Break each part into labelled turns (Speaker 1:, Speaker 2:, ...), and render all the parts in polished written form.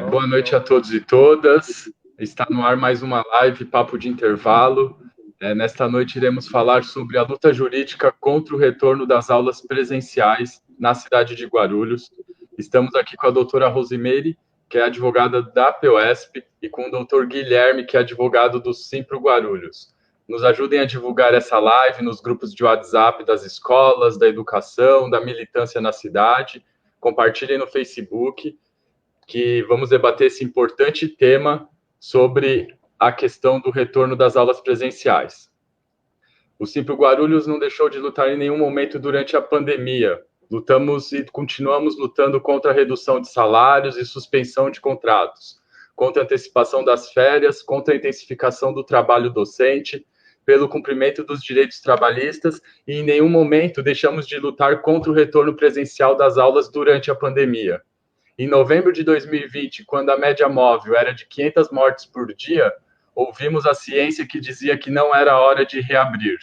Speaker 1: Boa noite a todos e todas. Está no ar mais uma live, Papo de Intervalo. Nesta noite iremos falar sobre a luta jurídica contra o retorno das aulas presenciais na cidade de Guarulhos. Estamos aqui com a doutora Rosimeire, que é advogada da POSP, e com o doutor Guilherme, que é advogado do Simpro Guarulhos. Nos ajudem a divulgar essa live nos grupos de WhatsApp das escolas, da educação, da militância na cidade. Compartilhem no Facebook, que vamos debater esse importante tema sobre a questão do retorno das aulas presenciais. O Simpro Guarulhos não deixou de lutar em nenhum momento durante a pandemia. Lutamos e continuamos lutando contra a redução de salários e suspensão de contratos, contra a antecipação das férias, contra a intensificação do trabalho docente, pelo cumprimento dos direitos trabalhistas, e em nenhum momento deixamos de lutar contra o retorno presencial das aulas durante a pandemia. Em novembro de 2020, quando a média móvel era de 500 mortes por dia, ouvimos a ciência que dizia que não era hora de reabrir.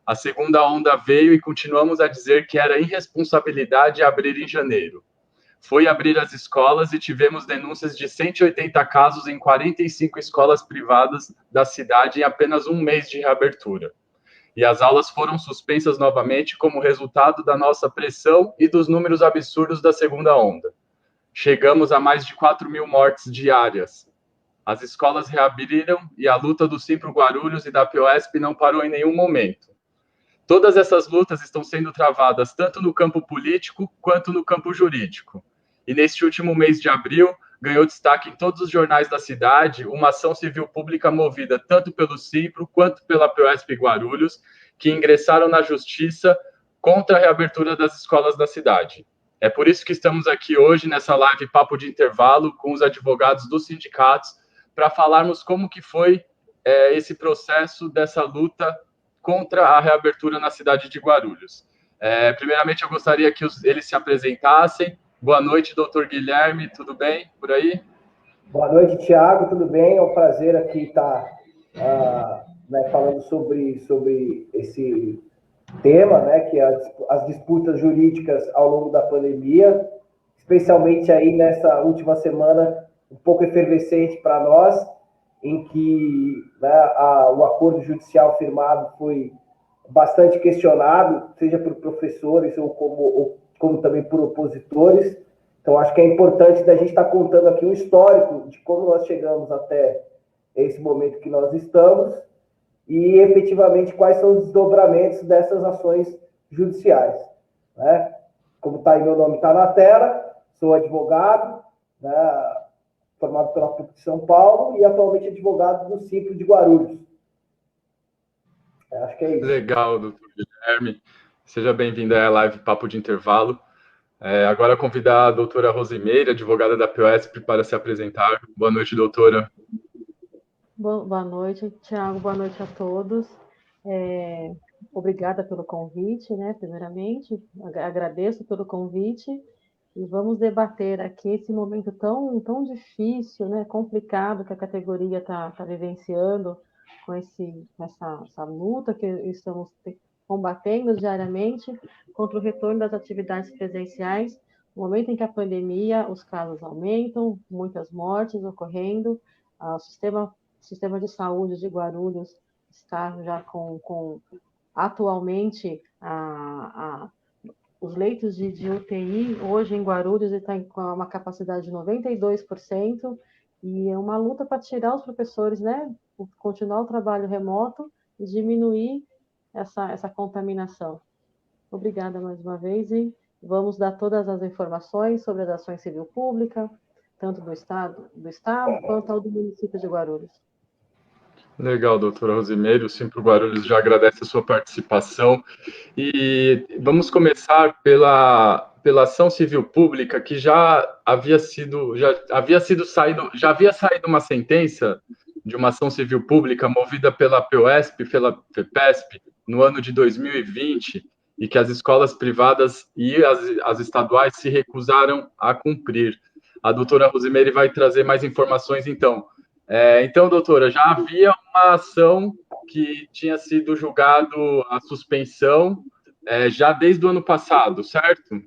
Speaker 1: A segunda onda veio e continuamos a dizer que era irresponsabilidade abrir em janeiro. Foi abrir as escolas e tivemos denúncias de 180 casos em 45 escolas privadas da cidade em apenas um mês de reabertura. E as aulas foram suspensas novamente como resultado da nossa pressão e dos números absurdos da segunda onda. Chegamos a mais de 4.000 mortes diárias. As escolas reabriram e a luta do Simpro Guarulhos e da POSP não parou em nenhum momento. Todas essas lutas estão sendo travadas tanto no campo político quanto no campo jurídico. E neste último mês de abril, ganhou destaque em todos os jornais da cidade uma ação civil pública movida tanto pelo Simpro quanto pela POSP Guarulhos, que ingressaram na justiça contra a reabertura das escolas da cidade. É por isso que estamos aqui hoje nessa live Papo de Intervalo com os advogados dos sindicatos para falarmos como que foi esse processo dessa luta contra a reabertura na cidade de Guarulhos. Primeiramente, eu gostaria que eles se apresentassem. Boa noite, doutor Guilherme, tudo bem por aí?
Speaker 2: Boa noite, Thiago, tudo bem? É um prazer aqui estar falando sobre esse tema, né, que é as disputas jurídicas ao longo da pandemia, especialmente aí nessa última semana um pouco efervescente para nós, em que o acordo judicial firmado foi bastante questionado, seja por professores ou como também por opositores. Então, acho que é importante da gente estar contando aqui um histórico de como nós chegamos até esse momento que nós estamos e, efetivamente, quais são os desdobramentos dessas ações judiciais. Né? Como está aí, meu nome está na tela, sou advogado, né, formado pela PUC de São Paulo e atualmente advogado do Simpro de Guarulhos. Acho que é isso.
Speaker 1: Legal, doutor Guilherme. Seja bem-vindo à live Papo de Intervalo. Agora convidar a doutora Rosimeire, advogada da POSP, para se apresentar. Boa noite, doutora.
Speaker 3: Boa noite, Thiago. Boa noite a todos. Obrigada pelo convite, né? Primeiramente, agradeço pelo convite e vamos debater aqui esse momento tão difícil, né? Complicado que a categoria está vivenciando com essa luta que estamos combatendo diariamente contra o retorno das atividades presenciais, no momento em que a pandemia, os casos aumentam, muitas mortes ocorrendo, o sistema de saúde de Guarulhos está já com atualmente os leitos de UTI hoje em Guarulhos está com uma capacidade de 92%, e é uma luta para tirar os professores, né, continuar o trabalho remoto e diminuir essa contaminação. Obrigada mais uma vez e vamos dar todas as informações sobre as ações civil pública, tanto do Estado quanto ao do município de Guarulhos.
Speaker 1: Legal, doutora Rosimeire. O Simpro Guarulhos já agradece a sua participação. E vamos começar pela ação civil pública, que já havia saído uma sentença de uma ação civil pública movida pela POSP, pela FEPESP, no ano de 2020, e que as escolas privadas e as estaduais se recusaram a cumprir. A doutora Rosimeire vai trazer mais informações, então. Então, doutora, já havia uma ação que tinha sido julgado a suspensão já desde o ano passado, certo?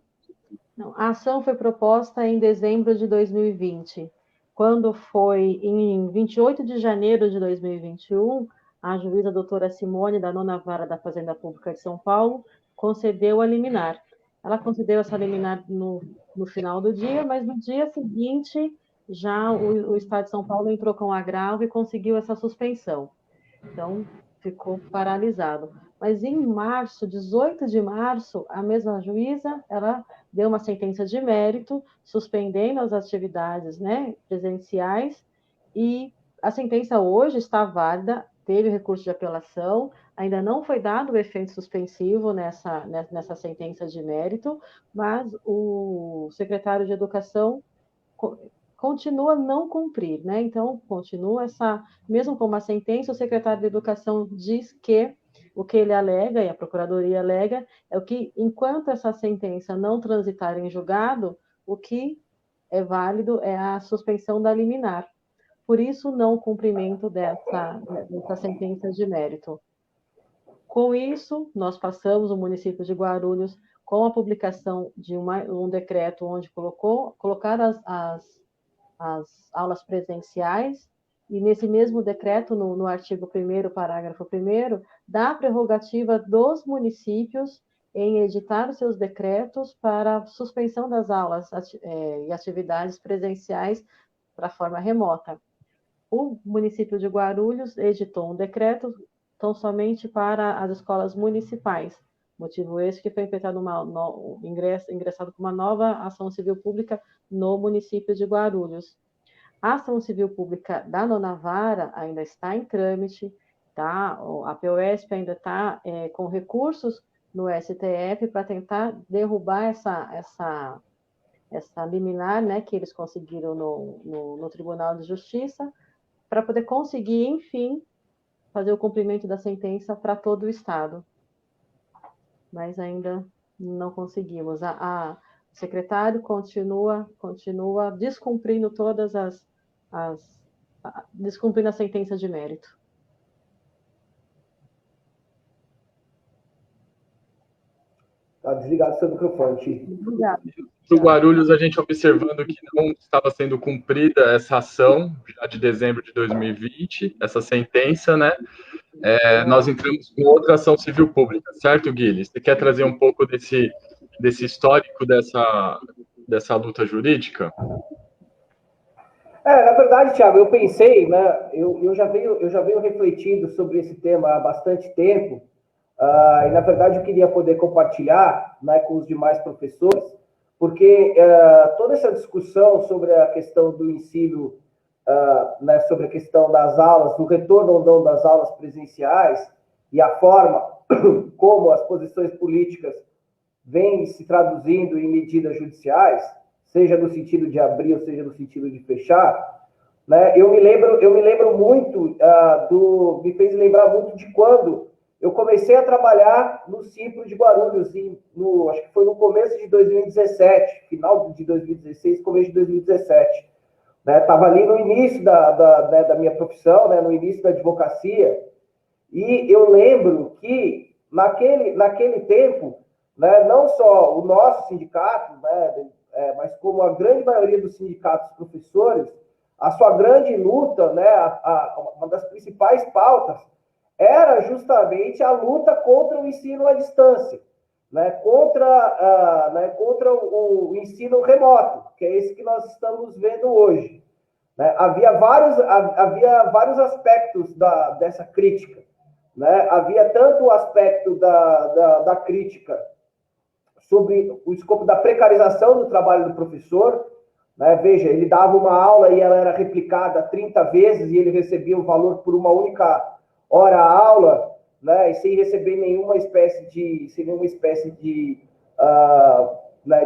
Speaker 3: Não, a ação foi proposta em dezembro de 2020, quando foi em 28 de janeiro de 2021, a juíza doutora Simone, da 9ª Vara da Fazenda Pública de São Paulo, concedeu a liminar. Ela concedeu essa liminar no final do dia, mas no dia seguinte, já o Estado de São Paulo entrou com agravo e conseguiu essa suspensão. Então, ficou paralisado. Mas em março, 18 de março, a mesma juíza, ela deu uma sentença de mérito, suspendendo as atividades, né, presenciais, e a sentença hoje está válida, teve recurso de apelação, ainda não foi dado o efeito suspensivo nessa sentença de mérito, mas o secretário de Educação continua a não cumprir, né? Então, continua mesmo com uma sentença, o secretário de Educação diz que o que ele alega, e a Procuradoria alega, é o que, enquanto essa sentença não transitar em julgado, o que é válido é a suspensão da liminar. Por isso, não cumprimento dessa sentença de mérito. Com isso, nós passamos o município de Guarulhos com a publicação de um decreto onde colocar as aulas presenciais, e nesse mesmo decreto, no artigo 1º, parágrafo 1º, dá a prerrogativa dos municípios em editar os seus decretos para suspensão das aulas e atividades presenciais para a forma remota. O município de Guarulhos editou um decreto tão somente para as escolas municipais, motivo esse que foi ingressado com uma nova ação civil pública no município de Guarulhos. A ação civil pública da 9ª Vara ainda está em trâmite, tá? A POSP ainda está com recursos no STF para tentar derrubar essa liminar, né, que eles conseguiram no Tribunal de Justiça, para poder conseguir, enfim, fazer o cumprimento da sentença para todo o Estado. Mas ainda não conseguimos. O secretário continua descumprindo descumprindo a sentença de mérito.
Speaker 2: Está desligado seu microfone, Ti.
Speaker 3: Obrigada.
Speaker 1: Para o Guarulhos, a gente observando que não estava sendo cumprida essa ação, já de dezembro de 2020, essa sentença, né? Nós entramos com outra ação civil pública, certo, Guilherme? Você quer trazer um pouco desse histórico dessa luta jurídica?
Speaker 2: Na verdade, Thiago, eu pensei, né? Eu já venho refletindo sobre esse tema há bastante tempo, e na verdade eu queria poder compartilhar, né, com os demais professores, porque toda essa discussão sobre a questão do ensino, né, sobre a questão das aulas, do retorno ou não das aulas presenciais e a forma como as posições políticas vêm se traduzindo em medidas judiciais, seja no sentido de abrir ou seja no sentido de fechar, né? Eu me lembro muito me fez lembrar muito de quando eu comecei a trabalhar no CIPRO de Guarulhos, acho que foi no começo de 2017, final de 2016, começo de 2017. Estava ali no início da minha profissão, né, no início da advocacia, e eu lembro que naquele tempo, né, não só o nosso sindicato, né, mas como a grande maioria dos sindicatos professores, a sua grande luta, né, uma das principais pautas, era justamente a luta contra o ensino à distância, né, contra o ensino remoto, que é esse que nós estamos vendo hoje. Né? Havia vários aspectos dessa crítica. Né? Havia tanto o aspecto da crítica sobre o escopo da precarização do trabalho do professor. Né? Veja, ele dava uma aula e ela era replicada 30 vezes e ele recebia o valor por uma única hora aula, né? E sem receber nenhuma espécie de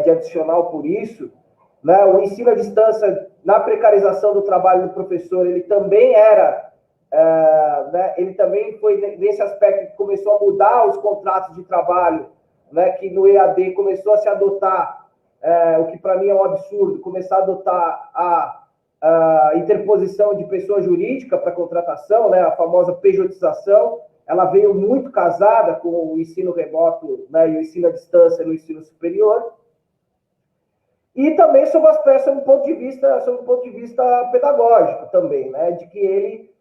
Speaker 2: adicional por isso. Né? O ensino à distância, na precarização do trabalho do professor, ele também era... ele também foi nesse aspecto que começou a mudar os contratos de trabalho, né, que no EAD começou a se adotar, o que para mim é um absurdo, começar a adotar a interposição de pessoa jurídica para contratação, né, a famosa pejotização. Ela veio muito casada com o ensino remoto, né, e o ensino à distância no ensino superior. e também sob um ponto de vista pedagógico também, né, de que ele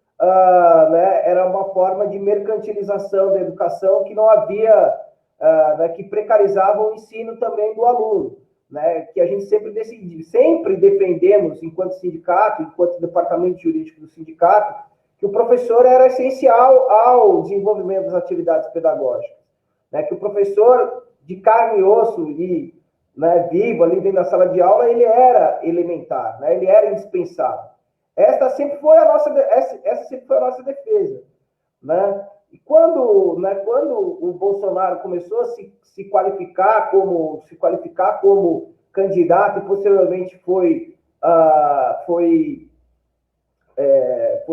Speaker 2: né, era uma forma de mercantilização da educação que não havia, né, que precarizava o ensino também do aluno, né, que a gente sempre defendemos, enquanto sindicato, enquanto departamento jurídico do sindicato, que o professor era essencial ao desenvolvimento das atividades pedagógicas, né, que o professor de carne e osso e, né, vivo ali dentro da sala de aula, ele era elementar, né, ele era indispensável. Essa sempre foi a nossa defesa, né? E quando o Bolsonaro começou a se qualificar como candidato e posteriormente foi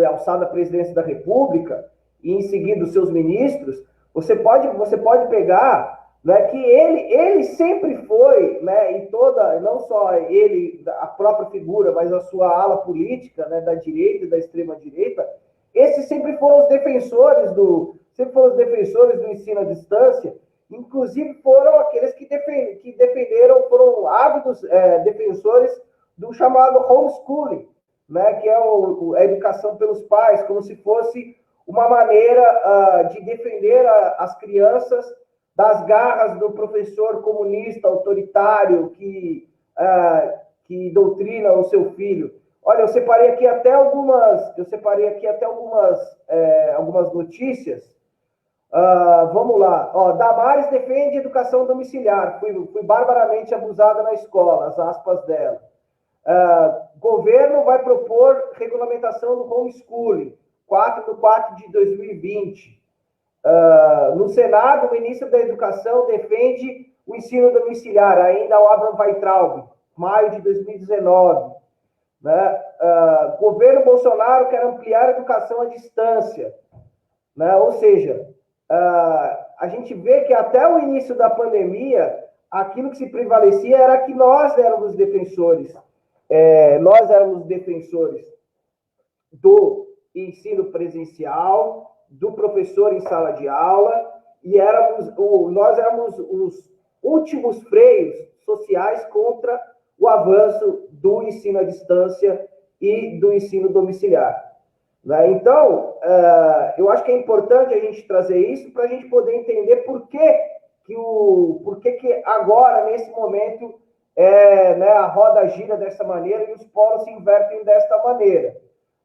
Speaker 2: alçado à presidência da República e em seguida os seus ministros, você pode pegar, né, que ele sempre foi, né, e não só ele, a própria figura, mas a sua ala política, né, da direita e da extrema direita, esses sempre foram os defensores do ensino à distância, inclusive foram aqueles que defenderam, foram ávidos defensores do chamado homeschooling, né, que é a educação pelos pais, como se fosse uma maneira de defender as crianças das garras do professor comunista, autoritário, que doutrina o seu filho. Olha, eu separei aqui até algumas notícias. Vamos lá. Damares defende educação domiciliar. Fui barbaramente abusada na escola, as aspas dela. Governo vai propor regulamentação do homeschooling, 4/4/2020. No Senado, o ministro da Educação defende o ensino domiciliar, ainda o Abraham Weintraub, maio de 2019. Né? Governo Bolsonaro quer ampliar a educação à distância. Né? Ou seja, a gente vê que até o início da pandemia, aquilo que se prevalecia era que nós éramos defensores do ensino presencial, do professor em sala de aula, e nós éramos os últimos freios sociais contra o avanço do ensino à distância e do ensino domiciliar. Né? Então, eu acho que é importante a gente trazer isso para a gente poder entender por que agora, nesse momento, né, a roda gira dessa maneira e os polos se invertem desta maneira.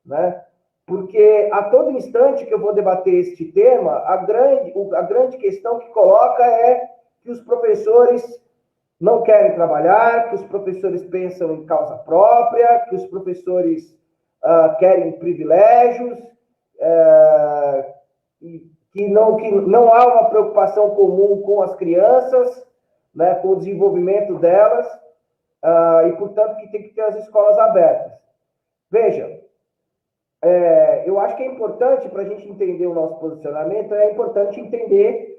Speaker 2: Né? Porque a todo instante que eu vou debater este tema, a grande questão que coloca é que os professores não querem trabalhar, que os professores pensam em causa própria, que os professores querem privilégios, que não há uma preocupação comum com as crianças, né, com o desenvolvimento delas, e, portanto, que tem que ter as escolas abertas. Veja, eu acho que é importante, para a gente entender o nosso posicionamento, é importante entender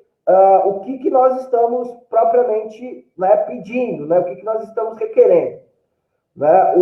Speaker 2: o que nós estamos propriamente, né, pedindo, né, o que nós estamos requerendo. Né?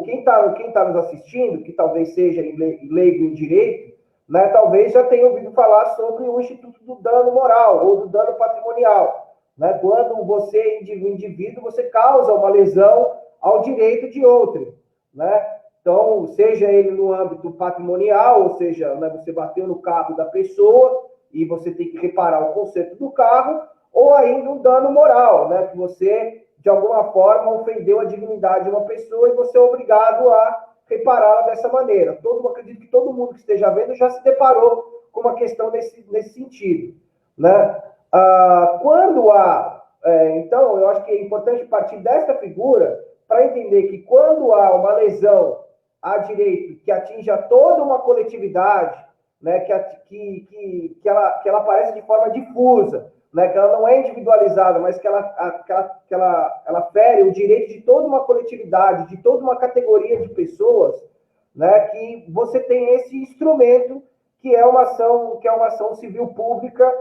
Speaker 2: Quem está nos assistindo, que talvez seja leigo em direito, né, talvez já tenha ouvido falar sobre o Instituto do Dano Moral ou do Dano Patrimonial. Né? Quando você, indivíduo, você causa uma lesão ao direito de outro. Né? Então, seja ele no âmbito patrimonial, ou seja, né, você bateu no carro da pessoa e você tem que reparar o conserto do carro, ou ainda um dano moral, né, que você, de alguma forma, ofendeu a dignidade de uma pessoa e você é obrigado a repará-la dessa maneira. Acredito que todo mundo que esteja vendo já se deparou com uma questão nesse sentido. Né? Então, eu acho que é importante partir dessa figura para entender que quando há uma lesão a direito que atinja toda uma coletividade, né, que ela aparece de forma difusa, né, que ela não é individualizada, mas que ela fere o direito de toda uma coletividade, de toda uma categoria de pessoas, né, que você tem esse instrumento que é uma ação civil pública,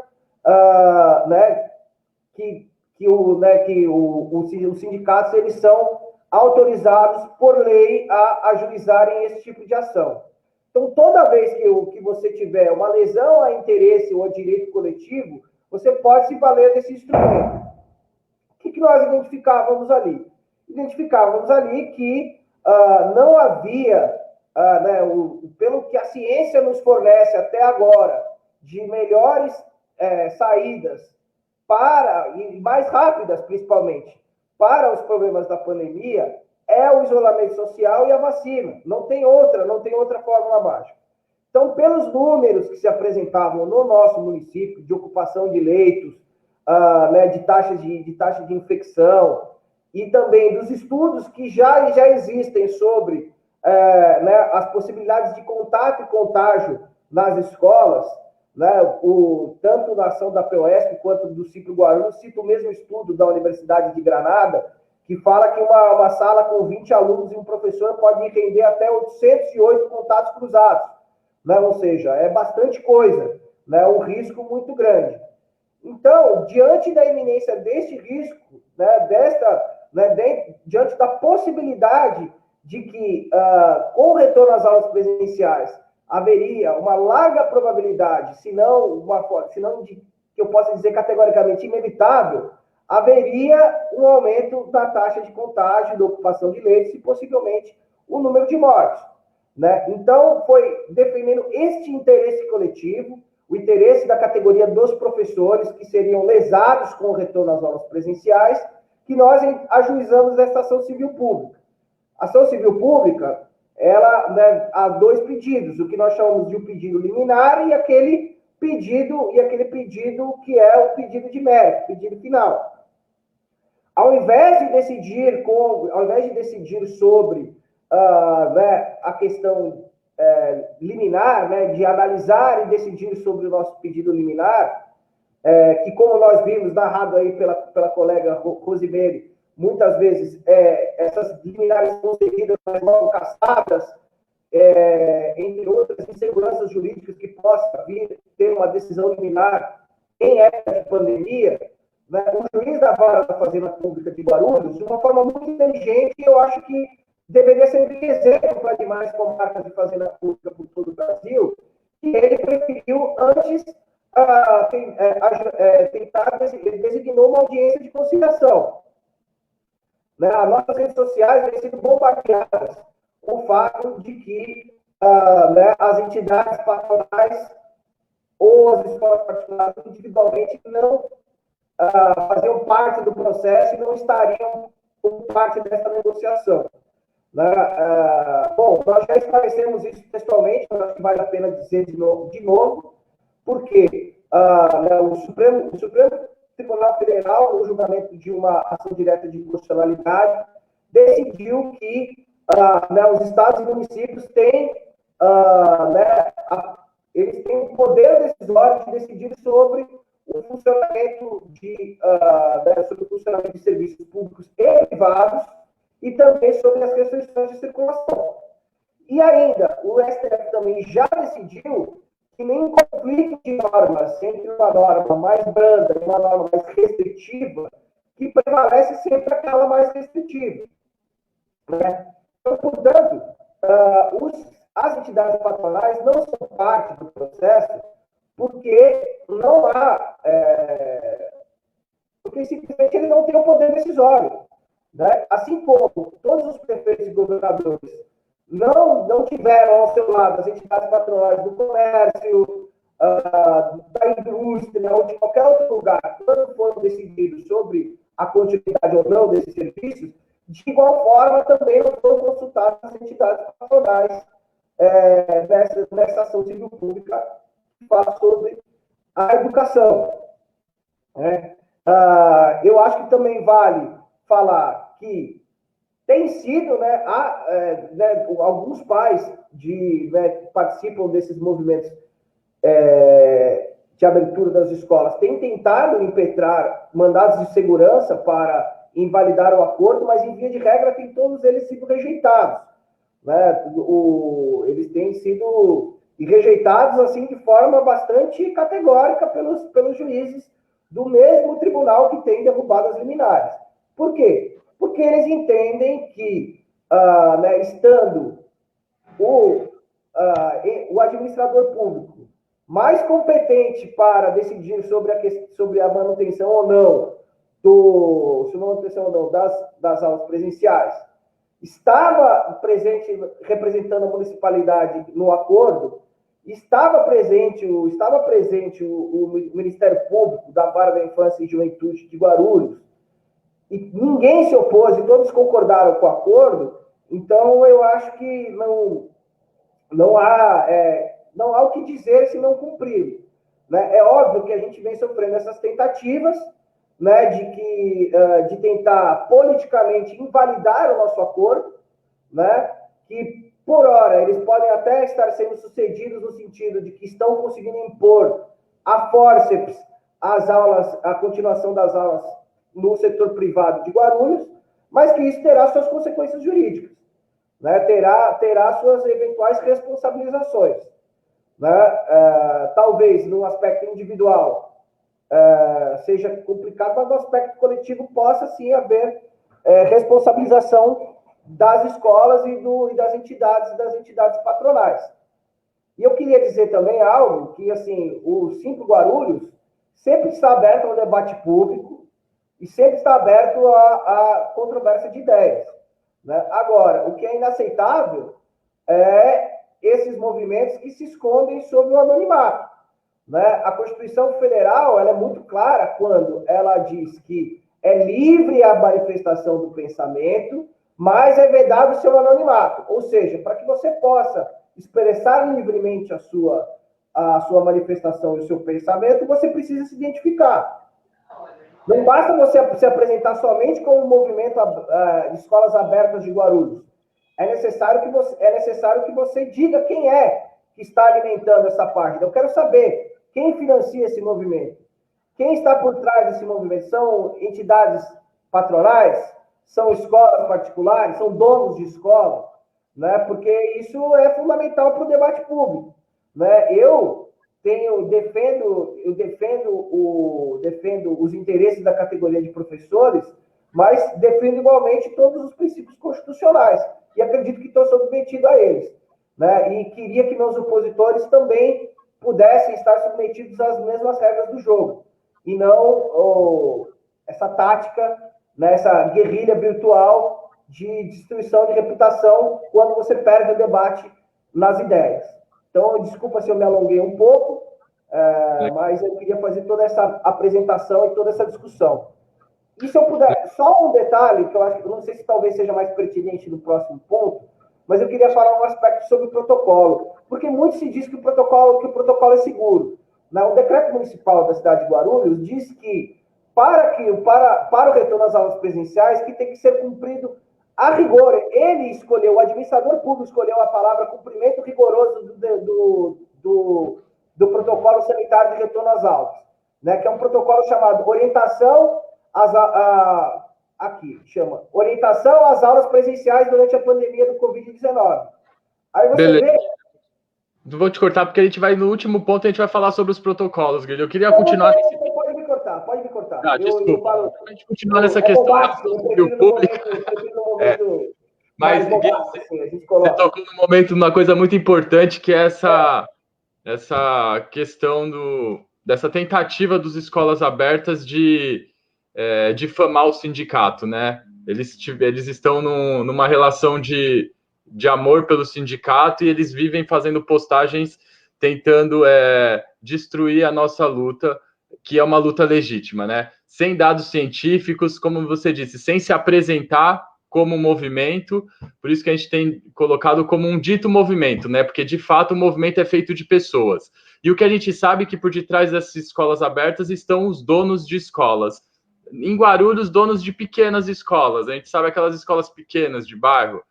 Speaker 2: né, os sindicatos eles são autorizados por lei a ajuizarem esse tipo de ação. Então, toda vez que você tiver uma lesão a interesse ou a direito coletivo, você pode se valer desse instrumento. O que nós identificávamos ali? identificávamos ali que não havia, pelo que a ciência nos fornece até agora, de melhores saídas e mais rápidas, principalmente, para os problemas da pandemia, é o isolamento social e a vacina. Não tem outra fórmula mágica. Então, pelos números que se apresentavam no nosso município, de ocupação de leitos, de taxa de infecção, e também dos estudos que já existem sobre as possibilidades de contato e contágio nas escolas, tanto na ação da POSP quanto do Ciclo Guarulhos, cito o mesmo estudo da Universidade de Granada, que fala que uma sala com 20 alunos e um professor pode render até 808 contatos cruzados, ou seja, é bastante coisa, um risco muito grande. Então, diante da iminência deste risco, diante da possibilidade de que, com o retorno às aulas presenciais, haveria uma larga probabilidade, se não que eu possa dizer categoricamente inevitável, haveria um aumento da taxa de contágio, da ocupação de leitos e, possivelmente, o número de mortes. Então, foi defendendo este interesse coletivo, o interesse da categoria dos professores, que seriam lesados com o retorno às aulas presenciais, que nós ajuizamos essa ação civil pública. A ação civil pública, ela há dois pedidos, o que nós chamamos de um pedido liminar e aquele pedido que é o pedido de mérito, pedido final. Ao invés de decidir sobre a questão liminar, de analisar e decidir sobre o nosso pedido liminar, que, como nós vimos, narrado aí pela colega Rosimeire, muitas vezes essas liminares são seguidas, mas logo cassadas, entre outras inseguranças jurídicas que possa vir ter uma decisão liminar em época de pandemia, o juiz da Vara da Fazenda Pública de Guarulhos, de uma forma muito inteligente, eu acho que deveria ser exemplo para demais comarcas de fazenda pública por todo o Brasil, que ele preferiu antes ele designou uma audiência de conciliação. As nossas redes sociais têm sido bombardeadas com o fato de que as entidades patronais ou as escolas particulares individualmente não faziam parte do processo e não estariam como parte dessa negociação. Bom, nós já esclarecemos isso textualmente, mas acho que vale a pena dizer de novo, porque o Supremo Tribunal Federal, no julgamento de uma ação direta de inconstitucionalidade, decidiu que os estados e municípios têm, eles têm o poder decisório de decidir sobre o funcionamento de serviços públicos e privados e também sobre as restrições de circulação. E ainda, o STF também já decidiu que nenhum conflito de normas entre uma norma mais branda e uma norma mais restritiva, que prevalece sempre aquela mais restritiva. Então, portanto, as entidades patronais não são parte do processo porque não há... porque simplesmente eles não têm o poder decisório. Assim como todos os prefeitos e governadores não tiveram ao seu lado as entidades patronais do comércio, da indústria ou de qualquer outro lugar, quando foram decididos sobre a continuidade ou não desses serviços, de igual forma também não foram consultadas as entidades patronais nessa ação civil pública que fala sobre a educação. Eu acho que também vale falar que tem sido, alguns pais que participam desses movimentos de abertura das escolas têm tentado impetrar mandados de segurança para invalidar o acordo, mas, em via de regra, tem todos eles sido rejeitados. Eles têm sido rejeitados assim, de forma bastante categórica pelos juízes do mesmo tribunal que tem derrubado as liminares. Por quê? Porque eles entendem que, estando o administrador público mais competente para decidir sobre a manutenção ou não se não atenção não, das aulas presenciais, estava presente, representando a municipalidade no acordo, estava presente o Ministério Público da Vara da Infância e Juventude de Guarulhos, e ninguém se opôs, e todos concordaram com o acordo. Então, eu acho que não há o que dizer se não cumprir. Né? É óbvio que a gente vem sofrendo essas tentativas, né, de tentar politicamente invalidar o nosso acordo, né, que, por hora, eles podem até estar sendo sucedidos no sentido de que estão conseguindo impor a fórceps a continuação das aulas no setor privado de Guarulhos, mas que isso terá suas consequências jurídicas, né, terá suas eventuais responsabilizações. Né? Talvez, no aspecto individual, seja complicado, mas no aspecto coletivo possa, sim, haver responsabilização das escolas e das entidades patronais. E eu queria dizer também algo que, assim, o Simplo Guarulhos sempre está aberto ao debate público e sempre está aberto à controvérsia de ideias. Né? Agora, o que é inaceitável é esses movimentos que se escondem sob o anonimato. Né? A Constituição Federal ela é muito clara quando ela diz que é livre a manifestação do pensamento, mas é vedado o seu anonimato. Ou seja, para que você possa expressar livremente a sua manifestação e o seu pensamento, você precisa se identificar. Não basta você se apresentar somente como um movimento de escolas abertas de Guarulhos. É necessário que você diga quem é que está alimentando essa página. Eu quero saber quem financia esse movimento. Quem está por trás desse movimento? São entidades patronais? São escolas particulares? São donos de escola? Né? Porque isso é fundamental para o debate público. Né? Eu defendo os interesses da categoria de professores, mas defendo igualmente todos os princípios constitucionais e acredito que estou submetido a eles. Né? E queria que meus opositores também pudessem estar submetidos às mesmas regras do jogo e não essa tática, né, essa guerrilha virtual de destruição de reputação quando você perde o debate nas ideias. Então, desculpa se eu me alonguei um pouco, mas eu queria fazer toda essa apresentação e toda essa discussão. E se eu puder, só um detalhe, que eu não sei se talvez seja mais pertinente no próximo ponto, mas eu queria falar um aspecto sobre o protocolo, porque muito se diz que o protocolo é seguro. Né? O decreto municipal da cidade de Guarulhos diz que para o retorno às aulas presenciais, que tem que ser cumprido a rigor. O administrador público escolheu a palavra cumprimento rigoroso do protocolo sanitário de retorno às aulas, né? Que é um protocolo chamado orientação orientação às aulas presenciais durante a pandemia do Covid-19. Aí você
Speaker 1: Beleza. Vou te cortar, porque a gente vai no último ponto, a gente vai falar sobre os protocolos, Guilherme. Eu queria continuar...
Speaker 2: Pode me cortar.
Speaker 1: Ah, desculpa. A gente continua nessa questão do público. Mas você tocou no momento uma coisa muito importante, que é essa questão dessa tentativa dos escolas abertas de difamar o sindicato, né? Eles estão numa relação de amor pelo sindicato e eles vivem fazendo postagens tentando destruir a nossa luta, que é uma luta legítima, né? Sem dados científicos, como você disse, sem se apresentar como um movimento, por isso que a gente tem colocado como um dito movimento, né? Porque, de fato, o movimento é feito de pessoas. E o que a gente sabe é que por detrás dessas escolas abertas estão os donos de escolas. Em Guarulhos, donos de pequenas escolas. A gente sabe aquelas escolas pequenas de bairro.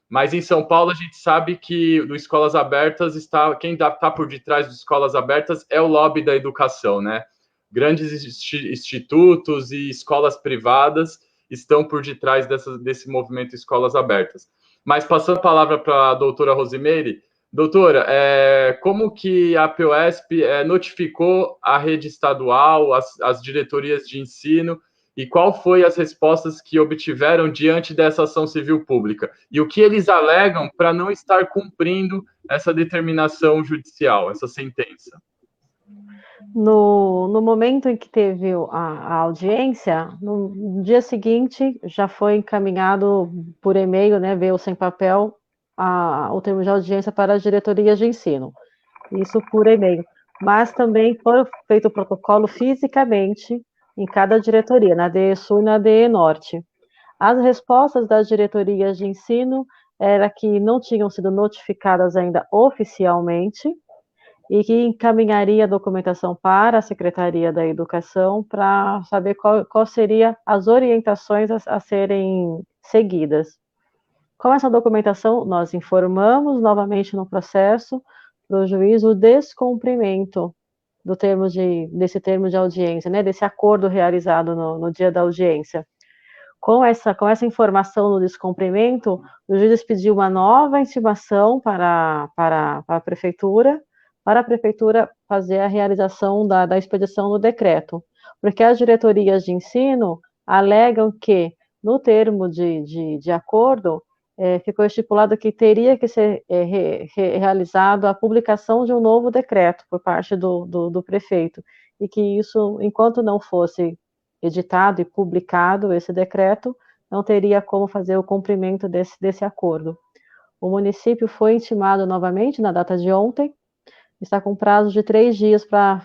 Speaker 1: Mas em São Paulo, a gente sabe que no Escolas Abertas quem está por detrás das escolas abertas é o lobby da educação, né? Grandes institutos e escolas privadas estão por detrás desse movimento Escolas Abertas. Mas passando a palavra para a doutora Rosimeire, doutora, como que a POSP notificou a rede estadual, as diretorias de ensino, e qual foi as respostas que obtiveram diante dessa ação civil pública? E o que eles alegam para não estar cumprindo essa determinação judicial, essa sentença?
Speaker 3: No momento em que teve a audiência, no dia seguinte já foi encaminhado por e-mail, né, veio sem papel, o termo de audiência para as diretorias de ensino, isso por e-mail. Mas também foi feito o protocolo fisicamente em cada diretoria, na DE Sul e na DE Norte. As respostas das diretorias de ensino era que não tinham sido notificadas ainda oficialmente, e que encaminharia a documentação para a Secretaria da Educação para saber qual seria as orientações a serem seguidas. Com essa documentação, nós informamos novamente no processo para o juiz o descumprimento desse termo de audiência, né, desse acordo realizado no dia da audiência. Com essa informação no descumprimento, o juiz pediu uma nova intimação para a prefeitura fazer a realização da expedição do decreto, porque as diretorias de ensino alegam que, no termo de acordo, ficou estipulado que teria que ser realizado a publicação de um novo decreto por parte do prefeito, e que isso, enquanto não fosse editado e publicado esse decreto, não teria como fazer o cumprimento desse acordo. O município foi intimado novamente na data de ontem, está com prazo de 3 dias para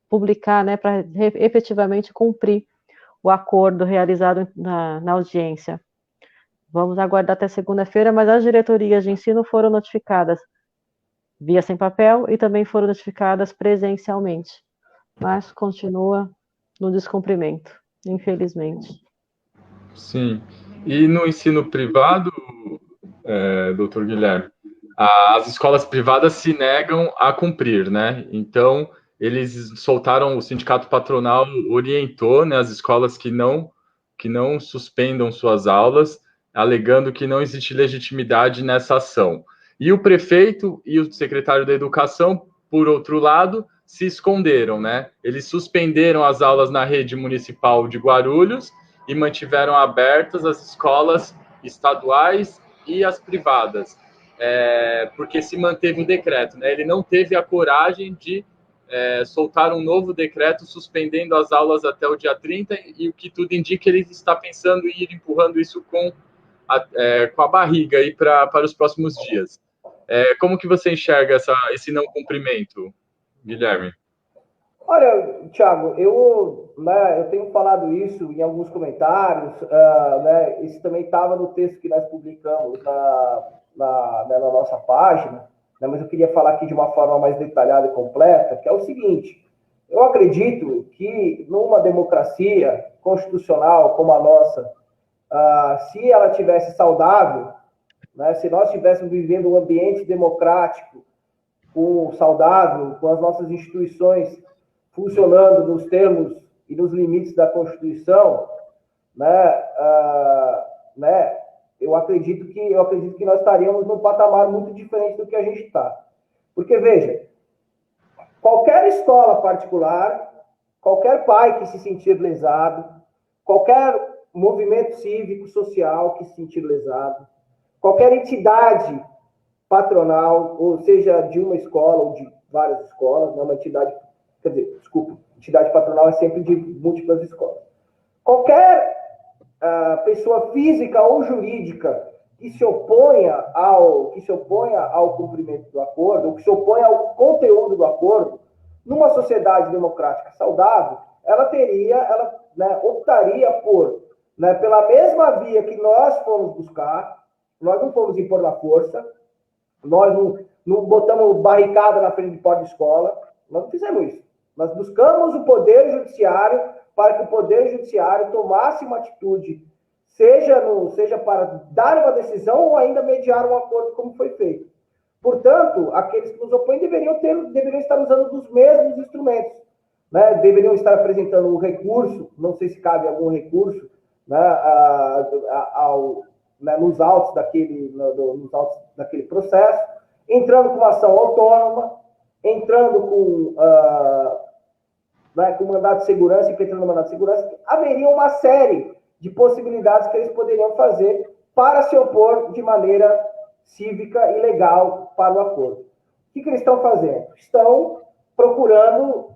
Speaker 3: publicar, né, para efetivamente cumprir o acordo realizado na audiência. Vamos aguardar até segunda-feira, mas as diretorias de ensino foram notificadas via sem papel e também foram notificadas presencialmente, mas continua no descumprimento, infelizmente.
Speaker 1: Sim. E no ensino privado, doutor Guilherme, as escolas privadas se negam a cumprir, né? Então, eles soltaram, o sindicato patronal orientou, né, as escolas que não suspendam suas aulas, alegando que não existe legitimidade nessa ação. E o prefeito e o secretário da Educação, por outro lado, se esconderam, né? Eles suspenderam as aulas na rede municipal de Guarulhos e mantiveram abertas as escolas estaduais e as privadas, porque se manteve o decreto, né? Ele não teve a coragem de soltar um novo decreto suspendendo as aulas até o dia 30, e o que tudo indica, ele está pensando em ir empurrando isso com a barriga aí para os próximos dias. Como que você enxerga esse não cumprimento, Guilherme?
Speaker 2: Olha, Thiago, eu tenho falado isso em alguns comentários, né, isso também estava no texto que nós publicamos na nossa página, né, mas eu queria falar aqui de uma forma mais detalhada e completa, que é o seguinte: eu acredito que numa democracia constitucional como a nossa, se ela tivesse saudável, né, se nós estivéssemos vivendo um ambiente democrático, saudável, com as nossas instituições funcionando nos termos e nos limites da Constituição, eu acredito que nós estaríamos num patamar muito diferente do que a gente está. Porque, veja, qualquer escola particular, qualquer pai que se sentir lesado, qualquer movimento cívico, social que se sentir lesado, qualquer entidade patronal, ou seja, de uma escola ou de várias escolas, né, uma entidade, quer dizer, desculpa, entidade patronal é sempre de múltiplas escolas. Qualquer pessoa física ou jurídica que se oponha ao cumprimento do acordo, ou que se oponha ao conteúdo do acordo, numa sociedade democrática saudável, ela optaria pela mesma via que nós fomos buscar. Nós não fomos impor na força, nós não botamos barricada na frente de porta de escola, nós não fizemos isso. Nós buscamos o Poder Judiciário para que o Poder Judiciário tomasse uma atitude, seja para dar uma decisão ou ainda mediar um acordo, como foi feito. Portanto, aqueles que nos opõem deveriam estar usando os mesmos instrumentos, né? Deveriam estar apresentando um recurso, não sei se cabe algum recurso, né, nos autos daquele processo, entrando com uma ação autônoma, entrando com mandado de segurança, impetrando mandado de segurança. Haveria uma série de possibilidades que eles poderiam fazer para se opor de maneira cívica e legal para o acordo. O que eles estão fazendo? Estão procurando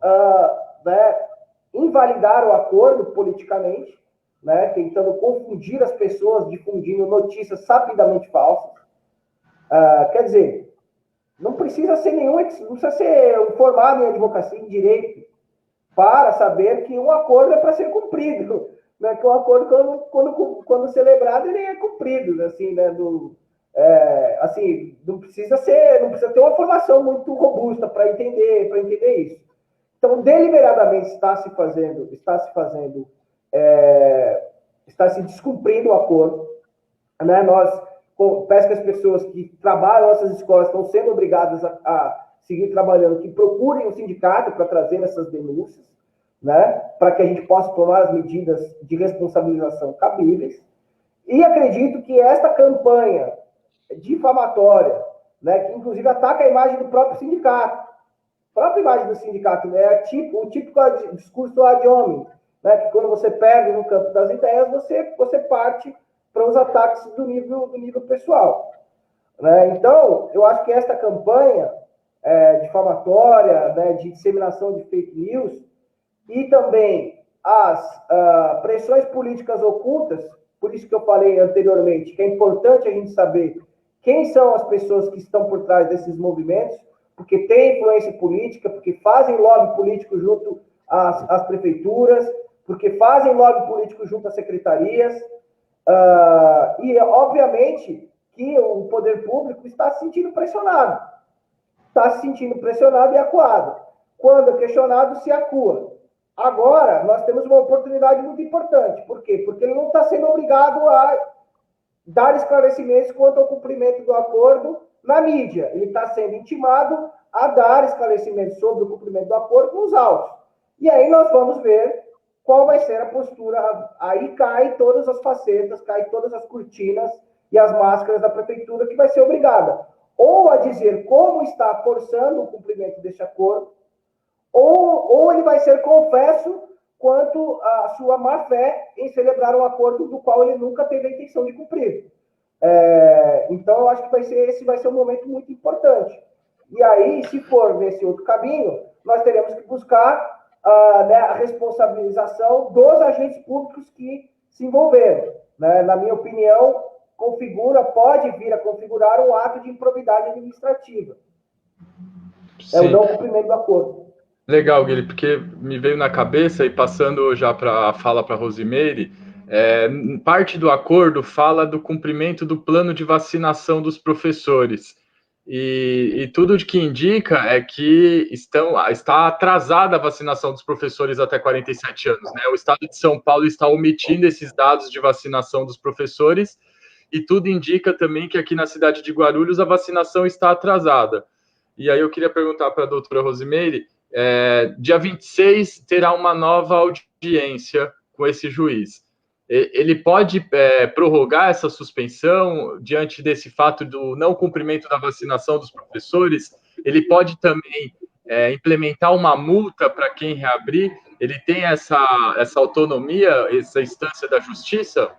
Speaker 2: né, invalidar o acordo politicamente, né, tentando confundir as pessoas, difundindo notícias sabidamente falsas. Quer dizer, não precisa ser formado em advocacia, em direito, para saber que um acordo é para ser cumprido, né? Que um acordo, quando celebrado, ele é cumprido, assim, né? Assim, não precisa ter uma formação muito robusta para entender isso. Então, deliberadamente está se descumprindo o acordo, né? Parece que as pessoas que trabalham nessas escolas estão sendo obrigadas a seguir trabalhando, que procurem um sindicato para trazer essas denúncias, né? Para que a gente possa tomar as medidas de responsabilização cabíveis. E acredito que esta campanha difamatória, né, que inclusive ataca a imagem do próprio sindicato, né, o típico discurso ad hominem, né, que quando você perde no campo das ideias, você parte para os ataques do nível pessoal. Né? Então, eu acho que esta campanha difamatória, né, de disseminação de fake news, e também as pressões políticas ocultas, por isso que eu falei anteriormente, que é importante a gente saber quem são as pessoas que estão por trás desses movimentos, porque tem influência política, porque fazem lobby político junto às prefeituras, porque fazem lobby político junto às secretarias, e, obviamente, que o poder público está se sentindo pressionado. E acuado. Quando é questionado, se acua. Agora, nós temos uma oportunidade muito importante. Por quê? Porque ele não está sendo obrigado a dar esclarecimentos quanto ao cumprimento do acordo na mídia. Ele está sendo intimado a dar esclarecimentos sobre o cumprimento do acordo nos autos. E aí nós vamos ver qual vai ser a postura. Aí cai todas as facetas, cai todas as cortinas e as máscaras da prefeitura, que vai ser obrigada ou a dizer como está forçando o cumprimento deste acordo, ou ele vai ser confesso quanto à sua má-fé em celebrar um acordo do qual ele nunca teve a intenção de cumprir. Então, eu acho que esse vai ser um momento muito importante. E aí, se for nesse outro caminho, nós teremos que buscar né, a responsabilização dos agentes públicos que se envolveram. Né? Na minha opinião, pode vir a configurar um ato de improbidade administrativa.
Speaker 1: Sim.
Speaker 2: O não cumprimento do acordo.
Speaker 1: Legal, Guilherme, porque me veio na cabeça, e passando já para a fala para a Rosimeire, parte do acordo fala do cumprimento do plano de vacinação dos professores. E tudo que indica é que está atrasada a vacinação dos professores até 47 anos. Né? O Estado de São Paulo está omitindo esses dados de vacinação dos professores, e tudo indica também que aqui na cidade de Guarulhos a vacinação está atrasada. E aí eu queria perguntar para a doutora Rosimeire, dia 26 terá uma nova audiência com esse juiz. Ele pode prorrogar essa suspensão diante desse fato do não cumprimento da vacinação dos professores? Ele pode também implementar uma multa para quem reabrir? Ele tem essa autonomia, essa instância da justiça?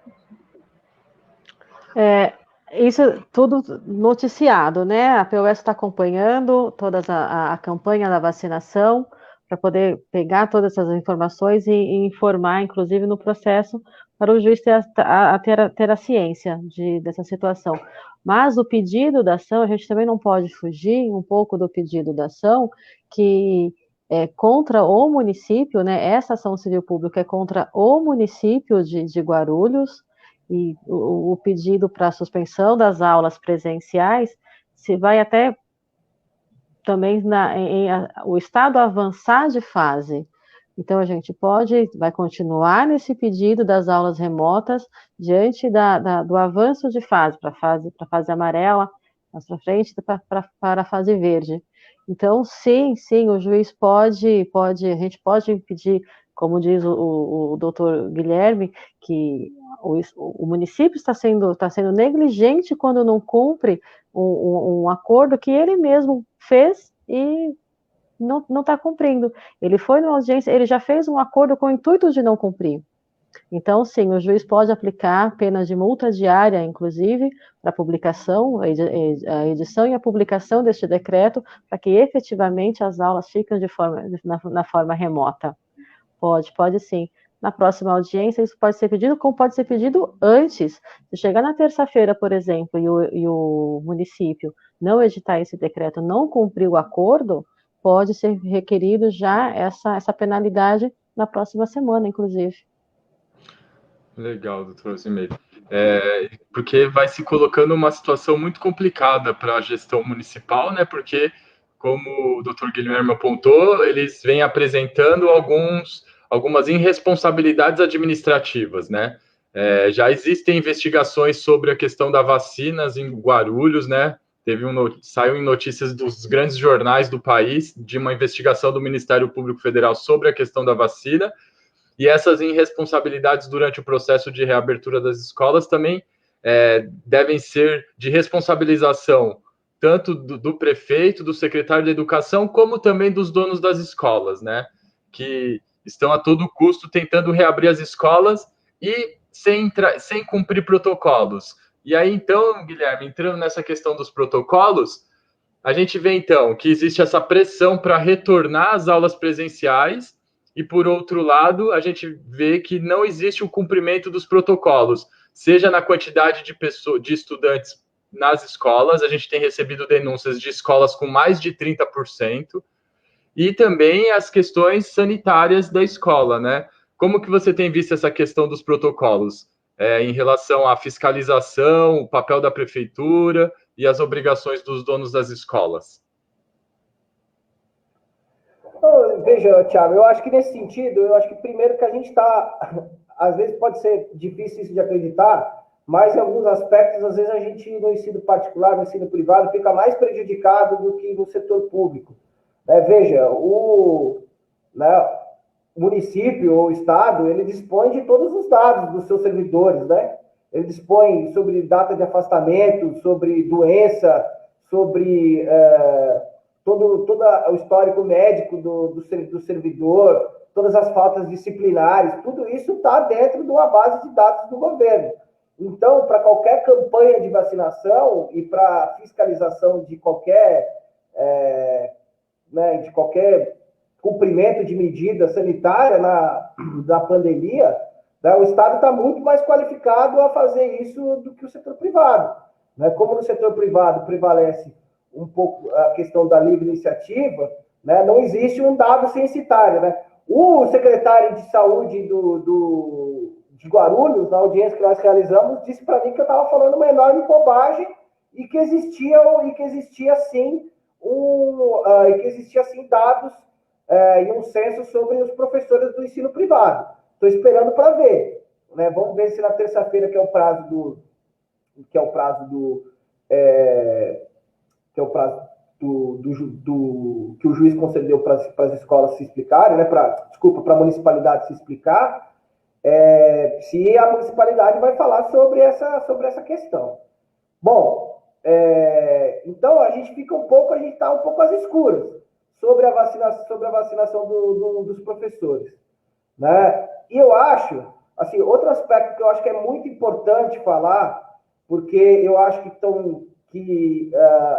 Speaker 3: Isso tudo noticiado, né? A POS está acompanhando toda a campanha da vacinação para poder pegar todas essas informações e informar, inclusive no processo, para o juiz ter a ciência dessa situação. Mas o pedido da ação, a gente também não pode fugir um pouco do pedido da ação, que é contra o município, né? Essa ação civil pública é contra o município de Guarulhos, e o pedido para a suspensão das aulas presenciais se vai até também o Estado avançar de fase. Então, a gente vai continuar nesse pedido das aulas remotas diante do avanço de fase, para a fase amarela, mais para frente, para a fase verde. Então, sim, o juiz a gente pode impedir, como diz o doutor Guilherme, que o município está sendo negligente quando não cumpre um acordo que ele mesmo fez e não está cumprindo. Ele foi numa audiência, ele já fez um acordo com o intuito de não cumprir. Então, sim, o juiz pode aplicar pena de multa diária, inclusive, para a publicação, a edição e a publicação deste decreto, para que efetivamente as aulas fiquem na forma remota. Pode sim. Na próxima audiência, isso pode ser pedido, como pode ser pedido antes. Se chegar na terça-feira, por exemplo, e o município não editar esse decreto, não cumprir o acordo, pode ser requerido já essa penalidade na próxima semana, inclusive.
Speaker 1: Legal, doutor Osimeire. Porque vai se colocando uma situação muito complicada para a gestão municipal, né? Porque, como o doutor Guilherme apontou, eles vêm apresentando algumas irresponsabilidades administrativas, né? Já existem investigações sobre a questão das vacinas em Guarulhos, né? Saiu em notícias dos grandes jornais do país de uma investigação do Ministério Público Federal sobre a questão da vacina. E essas irresponsabilidades durante o processo de reabertura das escolas também devem ser de responsabilização tanto do prefeito, do secretário de educação, como também dos donos das escolas, né? Que estão a todo custo tentando reabrir as escolas e sem cumprir protocolos. E aí, então, Guilherme, entrando nessa questão dos protocolos, a gente vê, então, que existe essa pressão para retornar às aulas presenciais. E, por outro lado, a gente vê que não existe o cumprimento dos protocolos, seja na quantidade de estudantes nas escolas, a gente tem recebido denúncias de escolas com mais de 30%, e também as questões sanitárias da escola, né? Como que você tem visto essa questão dos protocolos em relação à fiscalização, o papel da prefeitura e as obrigações dos donos das escolas?
Speaker 2: Veja, Thiago, eu acho que nesse sentido, eu acho que primeiro que a gente está, às vezes pode ser difícil isso de acreditar, mas em alguns aspectos, às vezes a gente no ensino particular, no ensino privado, fica mais prejudicado do que no setor público. Veja, o município ou estado, ele dispõe de todos os dados dos seus servidores, né? Ele dispõe sobre data de afastamento, sobre doença, sobre todo o histórico médico do servidor, todas as faltas disciplinares, tudo isso está dentro de uma base de dados do governo. Então, para qualquer campanha de vacinação e para fiscalização de qualquer cumprimento de medida sanitária da pandemia, né, o Estado está muito mais qualificado a fazer isso do que o setor privado. Né? Como no setor privado prevalece um pouco a questão da livre iniciativa, né, não existe um dado censitário. Né? O secretário de saúde de Guarulhos, na audiência que nós realizamos, disse para mim que eu estava falando uma enorme bobagem e que existia sim dados e um censo sobre os professores do ensino privado. Estou esperando para ver. Né? Vamos ver se na terça-feira, que é o prazo que o juiz concedeu para as escolas se explicarem, né? Para a municipalidade se explicar, se a municipalidade vai falar sobre essa questão. Bom, então a gente está um pouco às escuras sobre a vacinação dos professores, né? E eu acho, assim, outro aspecto que eu acho que é muito importante falar, porque eu acho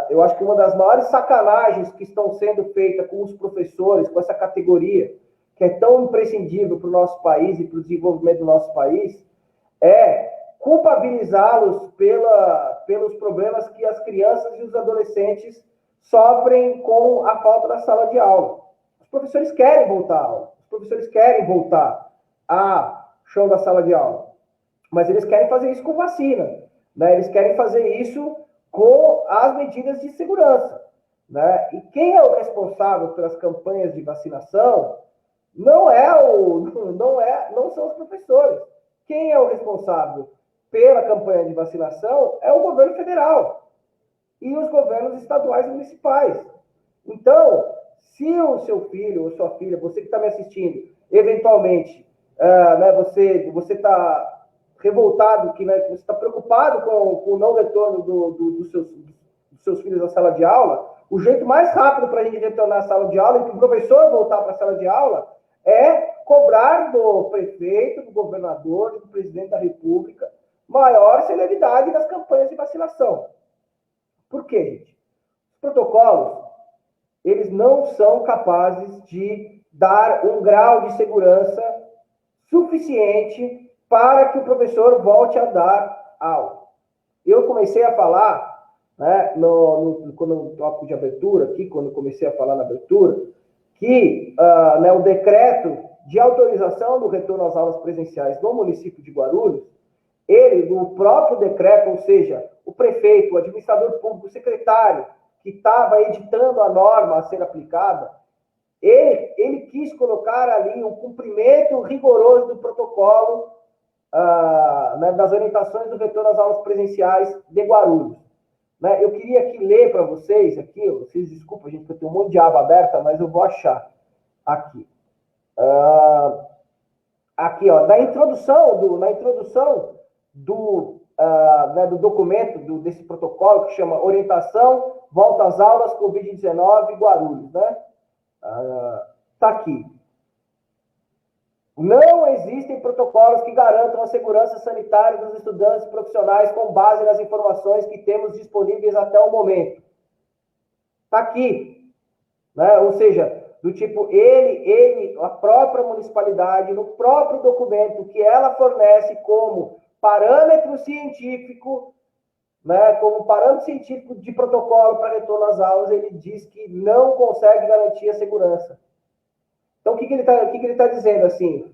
Speaker 2: eu acho que uma das maiores sacanagens que estão sendo feitas com os professores, com essa categoria, que é tão imprescindível para o nosso país e para o desenvolvimento do nosso país, é culpabilizá-los pelos problemas que as crianças e os adolescentes sofrem com a falta da sala de aula. Os professores querem voltar à aula, os professores querem voltar ao chão da sala de aula, mas eles querem fazer isso com vacina, né? Eles querem fazer isso com as medidas de segurança, né? E quem é o responsável pelas campanhas de vacinação não são os professores. Quem é o responsável pela campanha de vacinação é o governo federal e os governos estaduais e municipais. Então, se o seu filho ou sua filha, você que está me assistindo, eventualmente, né, você está revoltado, que você está preocupado com o não retorno dos seus filhos à sala de aula, o jeito mais rápido para a gente retornar à sala de aula e que o professor voltar para a sala de aula é cobrar do prefeito, do governador, do presidente da República, maior celeridade nas campanhas de vacinação. Por quê, gente? Os protocolos, eles não são capazes de dar um grau de segurança suficiente para que o professor volte a dar aula. Eu comecei a falar, né, quando eu toco de abertura aqui, quando eu comecei a falar na abertura, que né, o decreto de autorização do retorno às aulas presenciais no município de Guarulhos, ele, no próprio decreto, ou seja, o prefeito, o administrador público, o secretário que estava editando a norma a ser aplicada, ele quis colocar ali um cumprimento rigoroso do protocolo né, das orientações do retorno às aulas presenciais de Guarulhos. Né? Eu queria aqui ler para vocês, aqui, vocês desculpem, gente, que eu tenho um monte de aba aberta, mas eu vou achar aqui. Aqui, ó, na introdução do documento, desse protocolo, que chama Orientação, Volta às Aulas, Covid-19, Guarulhos, né? Tá aqui. Não existem protocolos que garantam a segurança sanitária dos estudantes e profissionais com base nas informações que temos disponíveis até o momento. Está aqui. Né? Ou seja, do tipo, a própria municipalidade, no próprio documento que ela fornece como parâmetro científico, né, como parâmetro científico de protocolo para retorno às aulas, ele diz que não consegue garantir a segurança. Então, o que ele tá dizendo assim?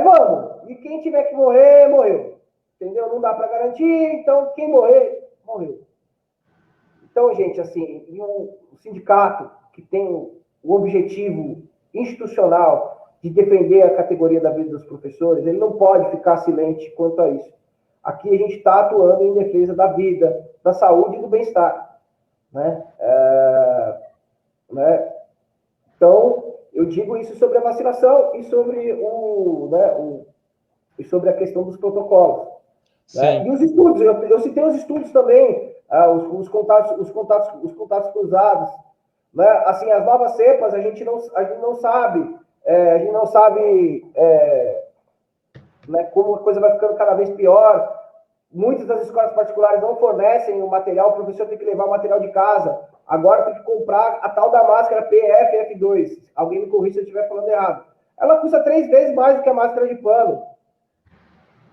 Speaker 2: Vamos, e quem tiver que morrer, morreu. Entendeu? Não dá para garantir, então quem morrer, morreu. Então, gente, assim, o sindicato que tem o objetivo institucional de defender a categoria da vida dos professores, ele não pode ficar silente quanto a isso. Aqui a gente está atuando em defesa da vida, da saúde e do bem-estar. Né? Então, eu digo isso sobre a vacinação e sobre sobre a questão dos protocolos. Né? E os estudos, eu citei os estudos também, os contatos cruzados. Né? Assim, as novas cepas, a gente não sabe, né, como a coisa vai ficando cada vez pior. Muitas das escolas particulares não fornecem o material, o professor tem que levar o material de casa. Agora tem que comprar a tal da máscara PFF2. Alguém me corrija se eu estiver falando errado. Ela custa 3 vezes mais do que a máscara de pano.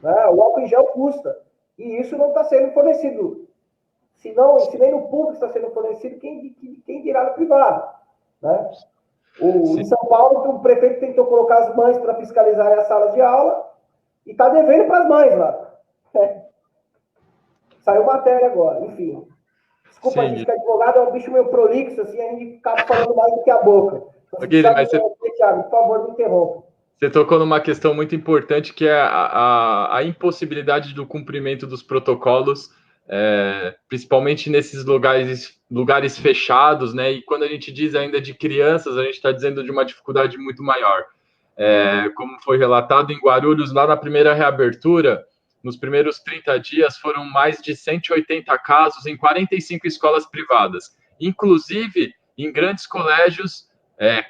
Speaker 2: Né? O álcool em gel custa. E isso não está sendo fornecido. Se nem no público está sendo fornecido, quem dirá no privado. Né? Em São Paulo, o prefeito tentou colocar as mães para fiscalizar as salas de aula e está devendo para as mães lá. Saiu matéria agora, enfim. Desculpa, a gente que é advogado, é um bicho meio prolixo, assim, a gente acaba falando mais do que a boca.
Speaker 1: Guilherme, mas
Speaker 2: Thiago, por favor, me interrompa.
Speaker 1: Você tocou numa questão muito importante, que é a impossibilidade do cumprimento dos protocolos, principalmente nesses lugares fechados, né? E quando a gente diz ainda de crianças, a gente está dizendo de uma dificuldade muito maior. Como foi relatado em Guarulhos, lá na primeira reabertura, nos primeiros 30 dias, foram mais de 180 casos em 45 escolas privadas, inclusive em grandes colégios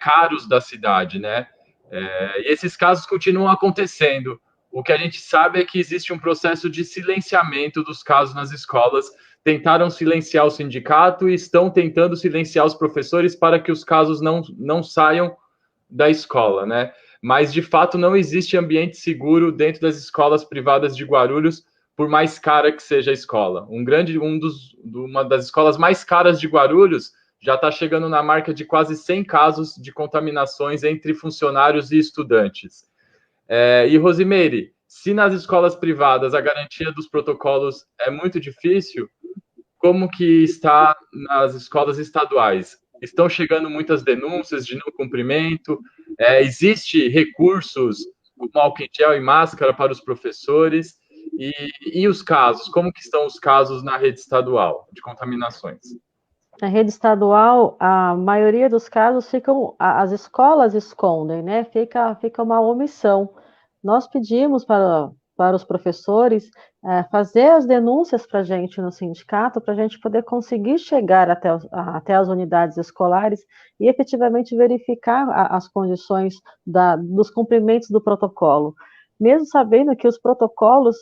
Speaker 1: caros da cidade, né? E esses casos continuam acontecendo. O que a gente sabe é que existe um processo de silenciamento dos casos nas escolas. Tentaram silenciar o sindicato e estão tentando silenciar os professores para que os casos não saiam da escola, né? Mas, de fato, não existe ambiente seguro dentro das escolas privadas de Guarulhos, por mais cara que seja a escola. Uma das escolas mais caras de Guarulhos já está chegando na marca de quase 100 casos de contaminações entre funcionários e estudantes. E, Rosimeire, se nas escolas privadas a garantia dos protocolos é muito difícil, como que está nas escolas estaduais? Estão chegando muitas denúncias de não cumprimento? Existe recursos como álcool em gel e máscara para os professores? E os casos? Como que estão os casos na rede estadual de contaminações?
Speaker 3: Na rede estadual, a maioria dos casos as escolas escondem, né? Fica uma omissão. Nós pedimos para os professores fazer as denúncias para a gente no sindicato, para a gente poder conseguir chegar até as unidades escolares e efetivamente verificar as condições dos cumprimentos do protocolo. Mesmo sabendo que os protocolos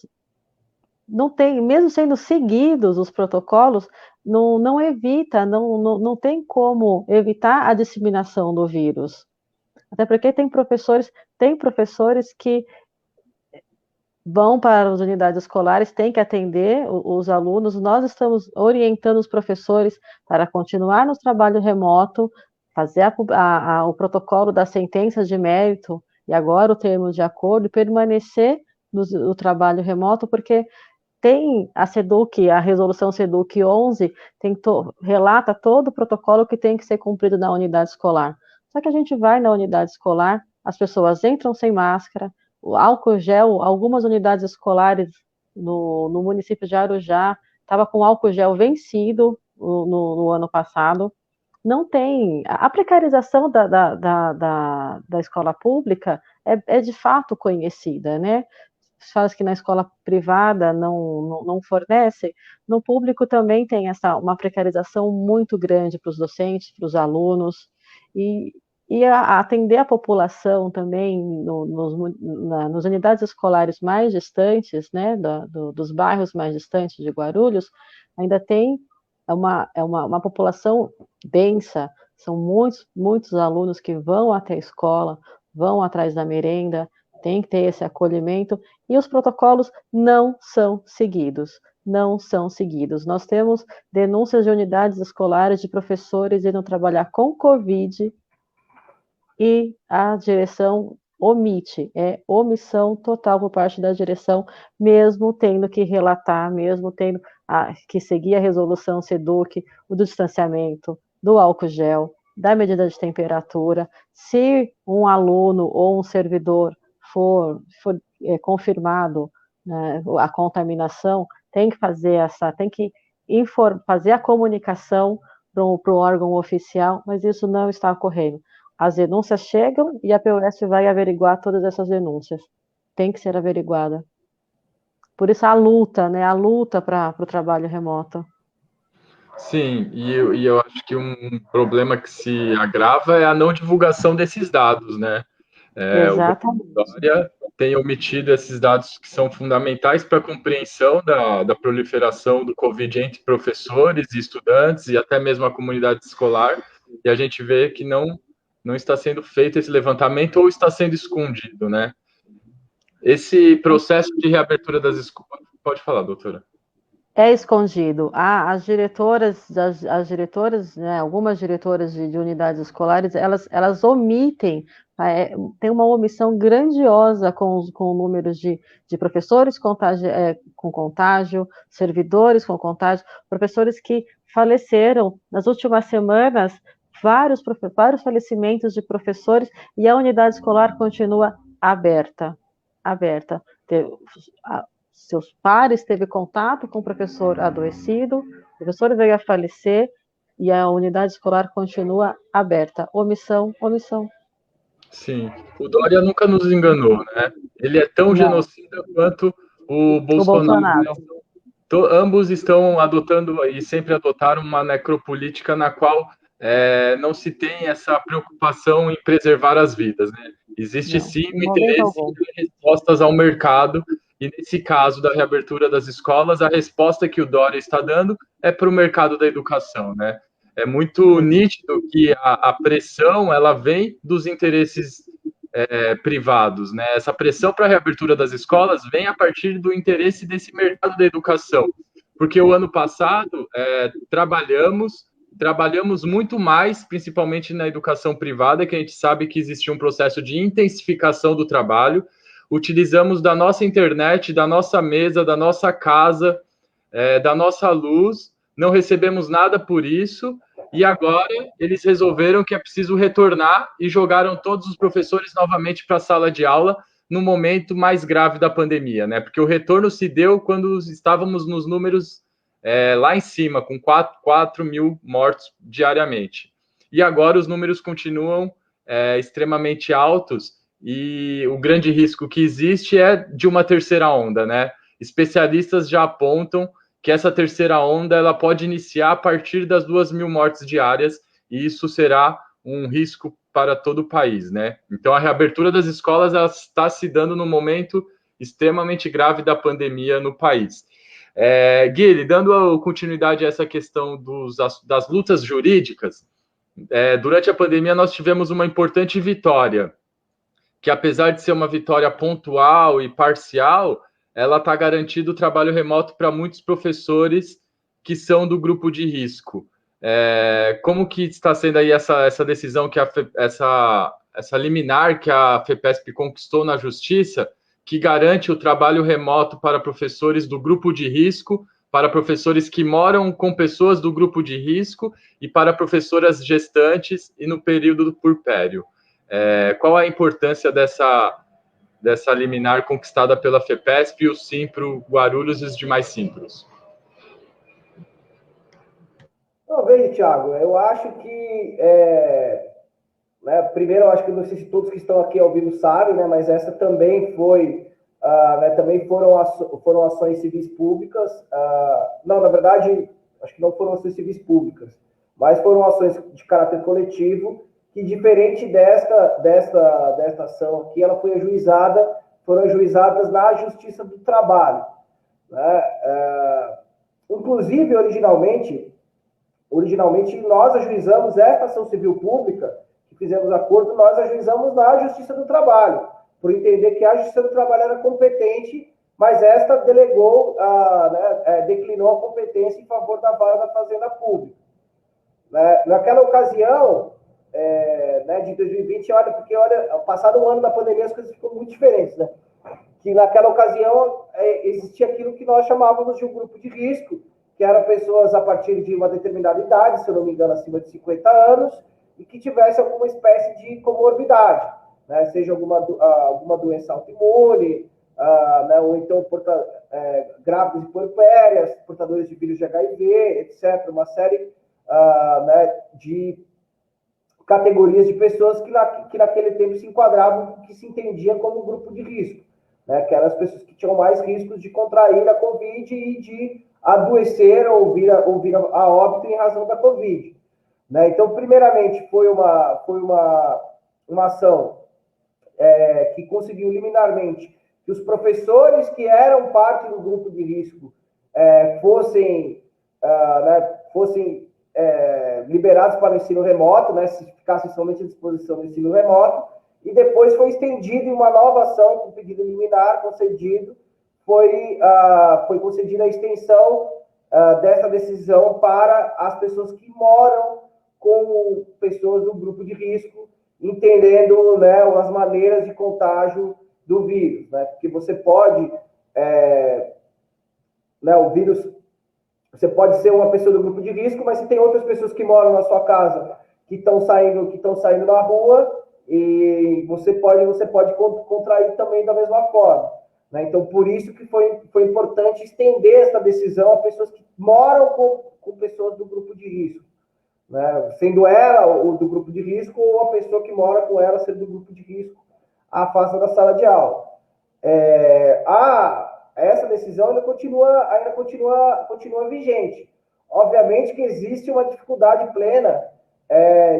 Speaker 3: não tem, mesmo sendo seguidos os protocolos, não evita, não tem como evitar a disseminação do vírus. Até porque tem professores que vão para as unidades escolares, têm que atender os alunos. Nós estamos orientando os professores para continuar no trabalho remoto, fazer o protocolo das sentenças de mérito e agora o termo de acordo, e permanecer no trabalho remoto, porque tem a resolução SEDUC 11, relata todo o protocolo que tem que ser cumprido na unidade escolar. Só que a gente vai na unidade escolar, as pessoas entram sem máscara, o álcool gel, algumas unidades escolares no município de Arujá, estava com álcool gel vencido no ano passado. Não tem. A precarização da escola pública é de fato conhecida, né? Fala que na escola privada não fornece, no público também tem uma precarização muito grande para os docentes, para os alunos, e atender a população também nas unidades escolares mais distantes, né, dos bairros mais distantes de Guarulhos, ainda tem uma população densa, são muitos alunos que vão até a escola, vão atrás da merenda, tem que ter esse acolhimento, e os protocolos não são seguidos. Nós temos denúncias de unidades escolares de professores indo trabalhar com Covid e a direção omite, omissão total por parte da direção, mesmo tendo que relatar, mesmo tendo que seguir a resolução SEDUC, o do distanciamento, do álcool gel, da medida de temperatura. Se um aluno ou um servidor for confirmado, né, a contaminação, tem que fazer fazer a comunicação para o órgão oficial, mas isso não está ocorrendo. As denúncias chegam e a POS vai averiguar todas essas denúncias. Tem que ser averiguada. Por isso a luta, né? A luta para o trabalho remoto.
Speaker 1: Sim, e eu acho que um problema que se agrava é a não divulgação desses dados, né?
Speaker 3: Exatamente.
Speaker 1: O Dória tem omitido esses dados que são fundamentais para a compreensão da proliferação do Covid entre professores e estudantes e até mesmo a comunidade escolar, e a gente vê que não está sendo feito esse levantamento ou está sendo escondido, né? Esse processo de reabertura das escolas... Pode falar, doutora.
Speaker 3: É escondido. As diretoras, né, algumas diretoras de unidades escolares, elas omitem, tem uma omissão grandiosa com números de professores com contágio, servidores com contágio, professores que faleceram nas últimas semanas, vários falecimentos de professores, e a unidade escolar continua aberta. Seus pares teve contato com o professor adoecido, o professor veio a falecer e a unidade escolar continua aberta. Omissão.
Speaker 1: Sim, o Dória nunca nos enganou, né? Ele é tão genocida quanto o Bolsonaro. Ambos estão adotando e sempre adotaram uma necropolítica na qual não se tem essa preocupação em preservar as vidas, né? Existe sim um interesse em respostas ao mercado, e nesse caso da reabertura das escolas, a resposta que o Dória está dando é para o mercado da educação, né? É muito nítido que a pressão ela vem dos interesses privados, né? Essa pressão para a reabertura das escolas vem a partir do interesse desse mercado da educação, porque o ano passado trabalhamos muito mais, principalmente na educação privada, que a gente sabe que existia um processo de intensificação do trabalho. Utilizamos da nossa internet, da nossa mesa, da nossa casa, da nossa luz, não recebemos nada por isso, e agora eles resolveram que é preciso retornar e jogaram todos os professores novamente para a sala de aula no momento mais grave da pandemia, né? Porque o retorno se deu quando estávamos nos números lá em cima, com 4 mil mortos diariamente. E agora os números continuam extremamente altos, e o grande risco que existe é de uma terceira onda, né? especialistas já apontam que essa terceira onda ela pode iniciar a partir das 2.000 mortes diárias, e isso será um risco para todo o país, né? Então, a reabertura das escolas ela está se dando num momento extremamente grave da pandemia no país. Guilherme, dando continuidade a essa questão das lutas jurídicas, durante a pandemia nós tivemos uma importante vitória, que apesar de ser uma vitória pontual e parcial, ela está garantindo o trabalho remoto para muitos professores que são do grupo de risco. Como que está sendo aí essa decisão, essa liminar que a FEPESP conquistou na Justiça, que garante o trabalho remoto para professores do grupo de risco, para professores que moram com pessoas do grupo de risco e para professoras gestantes e no período do puerpério? Qual a importância dessa liminar conquistada pela FEPESP, o Simpro, Guarulhos e os demais Simpros?
Speaker 2: Veja, Thiago, eu acho que, primeiro, eu acho que não sei se todos que estão aqui ao vivo sabem, né, mas essa também foi, também foram ações civis públicas, não, na verdade, acho que não foram ações civis públicas, mas foram ações de caráter coletivo, que diferente desta ação aqui, ela foram ajuizadas na Justiça do Trabalho, né? Inclusive, originalmente nós ajuizamos esta ação civil pública, que fizemos acordo, nós ajuizamos na Justiça do Trabalho, por entender que a Justiça do Trabalho era competente, mas esta delegou, declinou a competência em favor da Vara da Fazenda Pública. Naquela ocasião, de 2020, passado um ano da pandemia, as coisas ficam muito diferentes, né? Que naquela ocasião existia aquilo que nós chamávamos de um grupo de risco, que eram pessoas a partir de uma determinada idade, se eu não me engano, acima de 50 anos, e que tivesse alguma espécie de comorbidade, né? Seja alguma doença autoimune, ou então grávidas e puerpérias, portadores de vírus de HIV, etc. Uma série de categorias de pessoas que naquele tempo se enquadravam, que se entendia como um grupo de risco, né? Que eram as pessoas que tinham mais riscos de contrair a Covid e de adoecer ou vir a óbito em razão da Covid, né? Então, primeiramente, foi uma ação que conseguiu liminarmente que os professores que eram parte do grupo de risco fossem liberados para o ensino remoto, né, se ficassem somente à disposição do ensino remoto, e depois foi estendido em uma nova ação com pedido liminar concedido, foi concedida a extensão dessa decisão para as pessoas que moram com pessoas do grupo de risco, entendendo, né, as maneiras de contágio do vírus, né, porque você pode, o vírus, você pode ser uma pessoa do grupo de risco, mas se tem outras pessoas que moram na sua casa que estão saindo na rua, e você pode contrair também da mesma forma, né? Então, por isso que foi importante estender essa decisão a pessoas que moram com pessoas do grupo de risco, né? Sendo ela o do grupo de risco ou a pessoa que mora com ela sendo do grupo de risco afasta da sala de aula. Essa decisão ainda continua vigente. Obviamente que existe uma dificuldade plena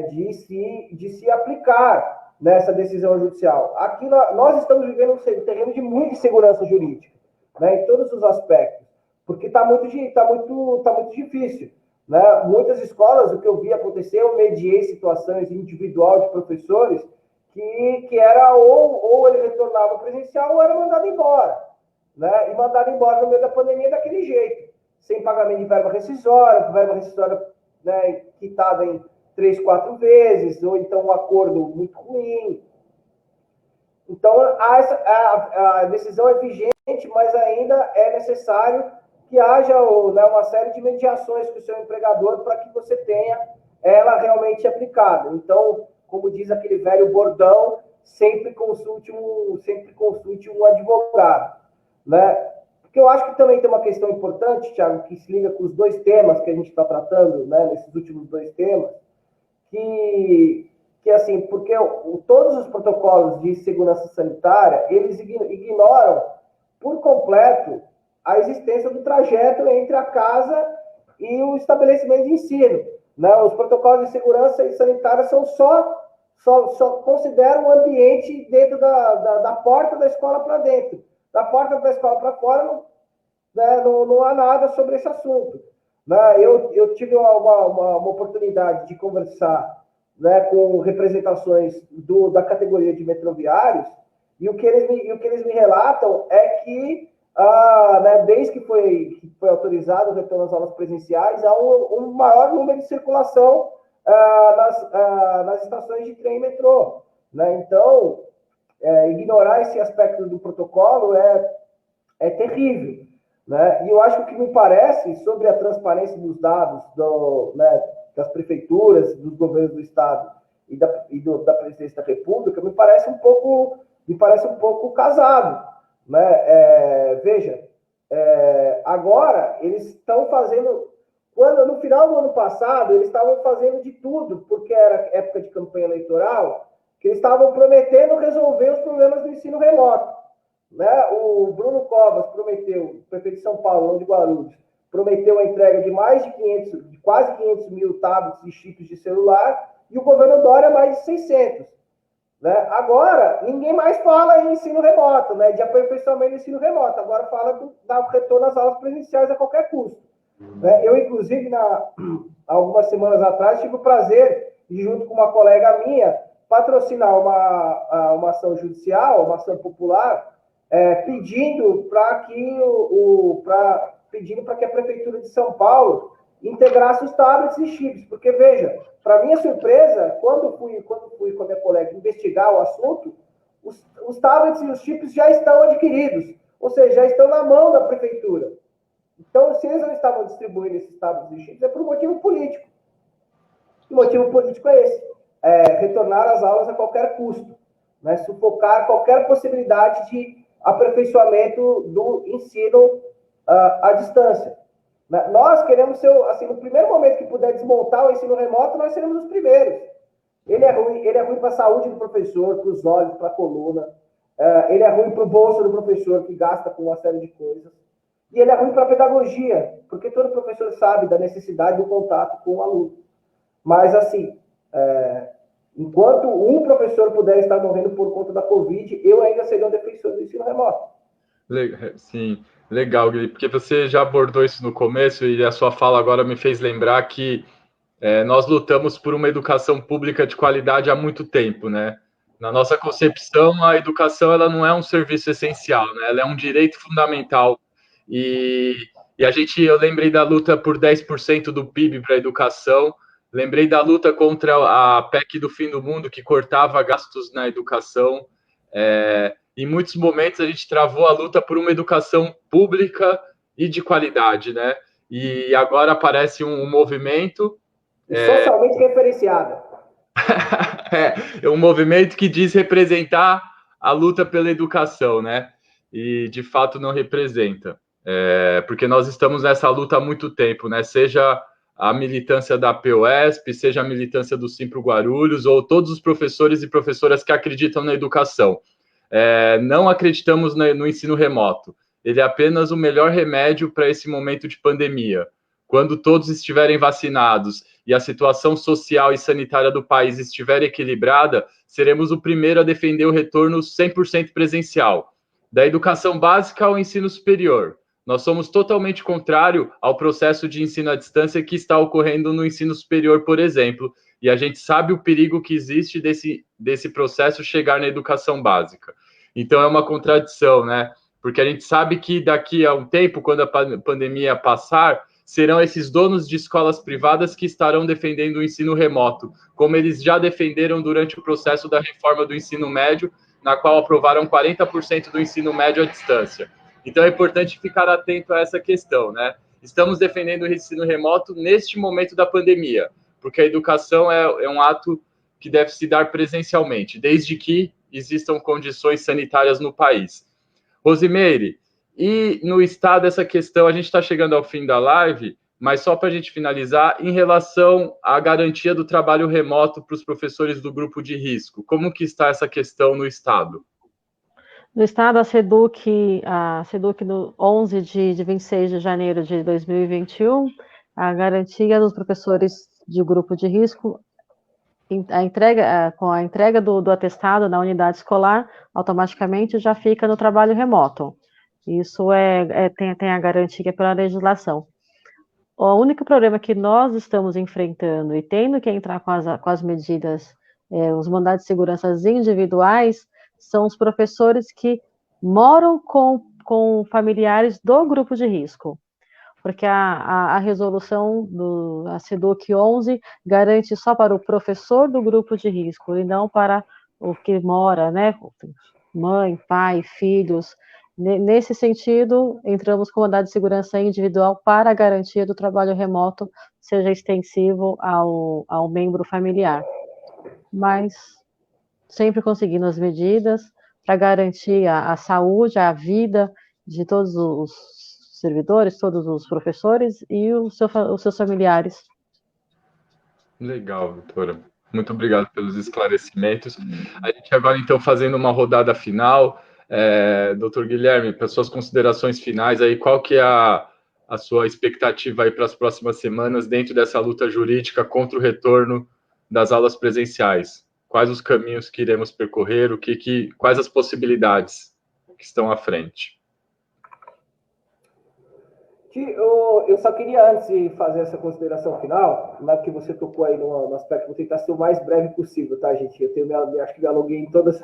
Speaker 2: de se aplicar nessa decisão judicial. Aqui nós estamos vivendo um terreno de muita insegurança jurídica, né, em todos os aspectos, porque está muito difícil, né? Muitas escolas, o que eu vi acontecer, eu mediei situações individual de professores que era ou ele retornava presencial ou era mandado embora, né? E mandado embora no meio da pandemia daquele jeito, sem pagamento de verba rescisória, né, quitada em 3, 4 vezes, ou então um acordo muito ruim. Então, a decisão é vigente, mas ainda é necessário que haja, né, uma série de mediações com o seu empregador para que você tenha ela realmente aplicada. Então, como diz aquele velho bordão, sempre consulte um advogado, né? Porque eu acho que também tem uma questão importante, Thiago, que se liga com os dois temas que a gente está tratando, né, nesses últimos dois temas, que assim, porque todos os protocolos de segurança sanitária, eles ignoram por completo a existência do trajeto entre a casa e o estabelecimento de ensino. Né? Os protocolos de segurança e sanitária são só consideram o ambiente dentro da porta da escola para dentro. Da porta da escola para fora, não há nada sobre esse assunto. Né? Eu tive uma oportunidade de conversar, né, com representações da categoria de metroviários, e o que eles me relatam é que, né, desde que foi autorizado o retorno às aulas presenciais, há um maior número de circulação nas estações de trem e metrô. Né? Então, ignorar esse aspecto do protocolo é terrível. Né? E eu acho que o que me parece sobre a transparência dos dados né, das prefeituras, dos governos do Estado e da Presidência da República, me parece um pouco casado. Né? Veja, agora eles estão fazendo... Quando, no final do ano passado, eles estavam fazendo de tudo, porque era época de campanha eleitoral, que eles estavam prometendo resolver os problemas do ensino remoto. Né? O Bruno Covas prometeu, o prefeito de São Paulo, de Guarulhos, prometeu a entrega de quase 500 mil tablets e chips de celular, e o governo Dória mais de 600. Né? Agora, ninguém mais fala em ensino remoto, né? De aperfeiçoamento do ensino remoto. Agora fala do retorno às aulas presenciais a qualquer custo. Né? Eu, inclusive, algumas semanas atrás, tive o prazer de, junto com uma colega minha, patrocinar uma ação judicial, uma ação popular, pedindo para que a Prefeitura de São Paulo integrasse os tablets e chips, porque, veja, para minha surpresa, quando fui com a minha colega investigar o assunto, os tablets e os chips já estão adquiridos, ou seja, já estão na mão da Prefeitura. Então, se eles não estavam distribuindo esses tablets e chips, é por um motivo político. O motivo político é esse, retornar às aulas a qualquer custo, né? Sufocar qualquer possibilidade de aperfeiçoamento do ensino à distância. Nós queremos ser, assim, no primeiro momento que puder desmontar o ensino remoto, nós seremos os primeiros. Ele é ruim para a saúde do professor, para os olhos, para a coluna. Ele é ruim para o bolso do professor, que gasta com uma série de coisas. E ele é ruim para a pedagogia, porque todo professor sabe da necessidade do contato com o aluno. Mas, assim, enquanto um professor puder estar morrendo por conta da Covid, eu ainda seria um defensor do ensino remoto.
Speaker 1: Sim, legal, Gui, porque você já abordou isso no começo e a sua fala agora me fez lembrar que nós lutamos por uma educação pública de qualidade há muito tempo, né? Na nossa concepção, a educação ela não é um serviço essencial, né? Ela é um direito fundamental. E eu lembrei da luta por 10% do PIB para a educação, lembrei da luta contra a PEC do fim do mundo, que cortava gastos na educação. Em muitos momentos a gente travou a luta por uma educação pública e de qualidade, né? E agora aparece um movimento...
Speaker 2: socialmente referenciada.
Speaker 1: Um movimento que diz representar a luta pela educação, né? E, de fato, não representa. Porque nós estamos nessa luta há muito tempo, né? Seja a militância da POSP, seja a militância do Simpro Guarulhos, ou todos os professores e professoras que acreditam na educação. Não acreditamos no ensino remoto. Ele é apenas o melhor remédio para esse momento de pandemia. Quando todos estiverem vacinados e a situação social e sanitária do país estiver equilibrada, seremos o primeiro a defender o retorno 100% presencial. Da educação básica ao ensino superior. Nós somos totalmente contrário ao processo de ensino à distância que está ocorrendo no ensino superior, por exemplo, e a gente sabe o perigo que existe desse processo chegar na educação básica. Então, é uma contradição, né? Porque a gente sabe que daqui a um tempo, quando a pandemia passar, serão esses donos de escolas privadas que estarão defendendo o ensino remoto, como eles já defenderam durante o processo da reforma do ensino médio, na qual aprovaram 40% do ensino médio à distância. Então, é importante ficar atento a essa questão, né? Estamos defendendo o ensino remoto neste momento da pandemia, porque a educação é um ato que deve se dar presencialmente, desde que existam condições sanitárias no país. Rosimeire, e no estado essa questão, a gente está chegando ao fim da live, mas só para a gente finalizar, em relação à garantia do trabalho remoto para os professores do grupo de risco, como que está essa questão no estado?
Speaker 3: No estado, a SEDUC no 11 de 26 de janeiro de 2021, a garantia dos professores de grupo de risco, com a entrega do atestado na unidade escolar, automaticamente já fica no trabalho remoto. Isso tem a garantia pela legislação. O único problema que nós estamos enfrentando e tendo que entrar com as medidas, os mandados de segurança individuais, são os professores que moram com familiares do grupo de risco. Porque a resolução a SEDUC 11 garante só para o professor do grupo de risco, e não para o que mora, né? Mãe, pai, filhos. Nesse sentido, entramos com mandado de segurança individual para a garantia do trabalho remoto seja extensivo ao membro familiar. Mas sempre conseguindo as medidas para garantir a saúde, a vida de todos os servidores, todos os professores e os seus familiares.
Speaker 1: Legal, doutora. Muito obrigado pelos esclarecimentos. A gente agora, então, fazendo uma rodada final. Doutor Guilherme, para suas considerações finais, aí, qual que é a sua expectativa aí para as próximas semanas dentro dessa luta jurídica contra o retorno das aulas presenciais? Quais os caminhos que iremos percorrer? Quais as possibilidades que estão à frente?
Speaker 2: Eu só queria, antes de fazer essa consideração final, na que você tocou aí no aspecto, vou tentar ser o mais breve possível, tá, gente? Acho que me aluguei em todas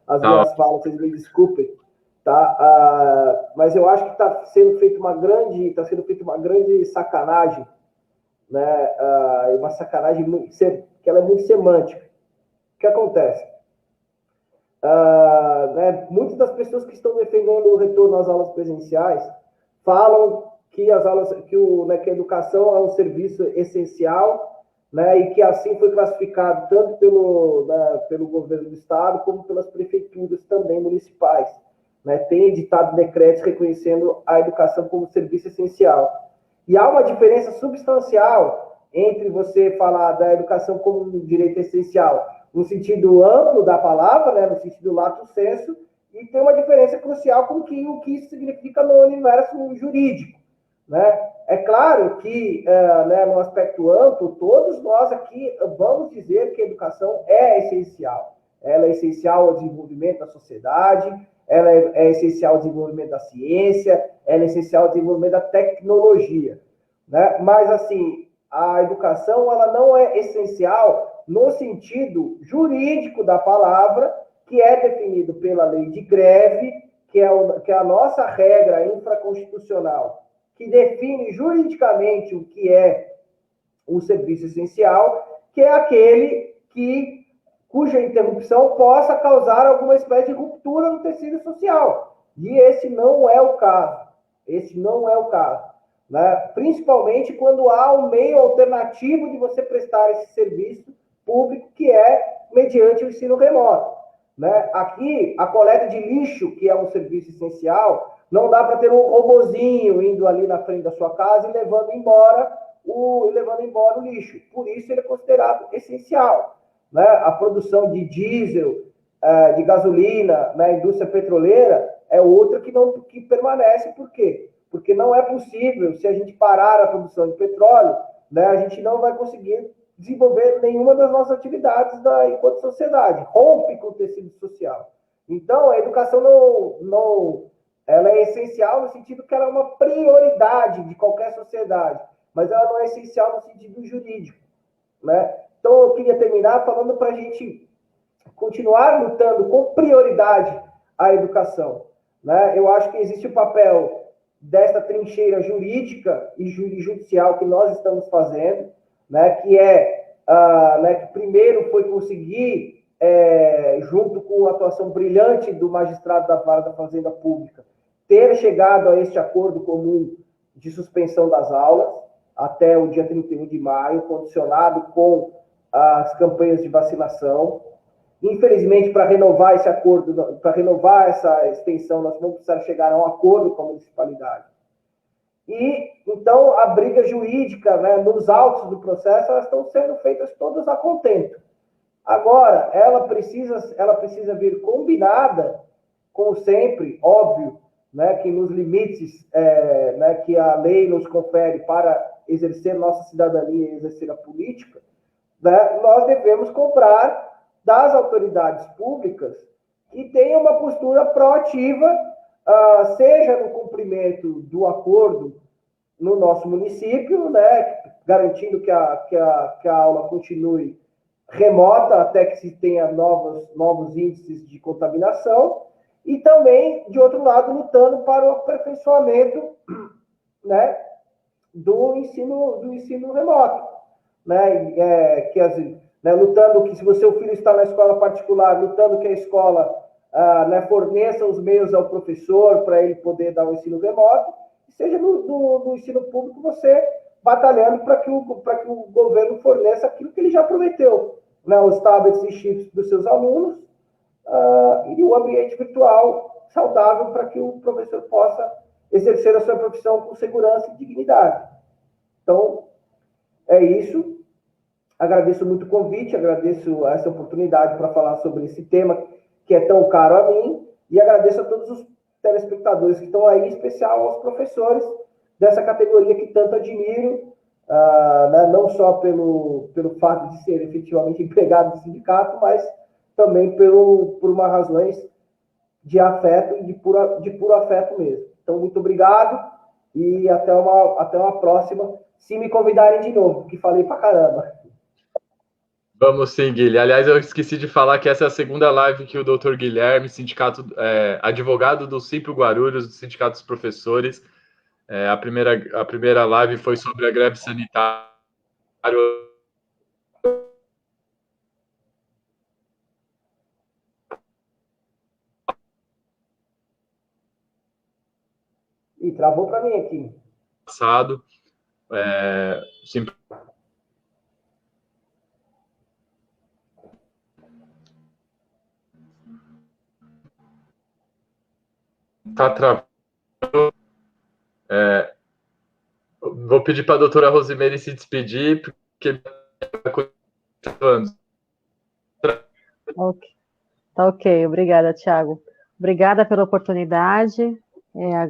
Speaker 2: as minhas falas, vocês me desculpem, tá? Mas eu acho que está sendo feita uma grande sacanagem, né? Uma sacanagem que ela é muito semântica. O que acontece? Muitas das pessoas que estão defendendo o retorno às aulas presenciais falam que a educação é um serviço essencial, né, e que assim foi classificado tanto pelo governo do estado como pelas prefeituras também municipais, né, tem editado decretos reconhecendo a educação como serviço essencial. E há uma diferença substancial entre você falar da educação como um direito essencial no sentido amplo da palavra, né, no sentido lato sensu, e tem uma diferença crucial com o que isso significa no universo jurídico, né? É claro que, no aspecto amplo, todos nós aqui vamos dizer que a educação é essencial. Ela é essencial ao desenvolvimento da sociedade, ela é essencial ao desenvolvimento da ciência, ela é essencial ao desenvolvimento da tecnologia, né? Mas, assim, a educação ela não é essencial no sentido jurídico da palavra, que é definido pela lei de greve, que é a nossa regra infraconstitucional, que define juridicamente o que é um serviço essencial, que é aquele cuja interrupção possa causar alguma espécie de ruptura no tecido social. E esse não é o caso. Né? Principalmente quando há um meio alternativo de você prestar esse serviço público, que é mediante o ensino remoto. Né? Aqui, a coleta de lixo, que é um serviço essencial, não dá para ter um robozinho indo ali na frente da sua casa e levando embora o lixo. Por isso, ele é considerado essencial. Né? A produção de diesel, de gasolina na indústria petroleira é outra que permanece. Por quê? Porque não é possível, se a gente parar a produção de petróleo, né, a gente não vai conseguir desenvolver nenhuma das nossas atividades enquanto sociedade, rompe com o tecido social. Então, a educação ela é essencial no sentido que ela é uma prioridade de qualquer sociedade, mas ela não é essencial no sentido jurídico, né? Então, eu queria terminar falando para a gente continuar lutando com prioridade a educação, né? Eu acho que existe o papel dessa trincheira jurídica e judicial que nós estamos fazendo, né, que primeiro foi conseguir, junto com a atuação brilhante do magistrado da Vara da Fazenda Pública, ter chegado a este acordo comum de suspensão das aulas até o dia 31 de maio, condicionado com as campanhas de vacinação. Infelizmente, para renovar esse acordo, para renovar essa extensão, nós vamos precisar chegar a um acordo com a municipalidade. E, então, a briga jurídica, né, nos autos do processo, elas estão sendo feitas todas a contento. Agora, ela precisa vir combinada como sempre, óbvio, né, que nos limites né, que a lei nos confere para exercer nossa cidadania e exercer a política, né, nós devemos cobrar das autoridades públicas que tenham uma postura proativa, seja no cumprimento do acordo no nosso município, né, garantindo que a aula continue remota até que se tenha novos índices de contaminação, e também, de outro lado, lutando para o aperfeiçoamento, né, do ensino remoto, né, lutando que, se o seu filho está na escola particular, lutando que a escola né, forneça os meios ao professor para ele poder dar o ensino remoto, seja no ensino público você batalhando para que o governo forneça aquilo que ele já prometeu, né, os tablets e chips dos seus alunos, e o ambiente virtual saudável para que o professor possa exercer a sua profissão com segurança e dignidade. Então, é isso. Agradeço muito o convite, agradeço essa oportunidade para falar sobre esse tema que é tão caro a mim, e agradeço a todos os telespectadores que estão aí, em especial aos professores dessa categoria que tanto admiro, né, não só pelo fato de ser efetivamente empregado do sindicato, mas também por uma razões de afeto e de puro afeto mesmo. Então, muito obrigado e até uma próxima, se me convidarem de novo, porque falei pra caramba.
Speaker 1: Vamos sim, Guilherme. Aliás, eu esqueci de falar que essa é a segunda live que o Dr. Guilherme, advogado do Simpro Guarulhos, do Sindicato dos Professores. A primeira live foi sobre a greve sanitária.
Speaker 2: Ih, travou para mim aqui.
Speaker 1: Passado. Está travando. Vou pedir para a doutora Rosimeire se despedir, porque
Speaker 3: Tá ok, obrigada, Thiago. Obrigada pela oportunidade,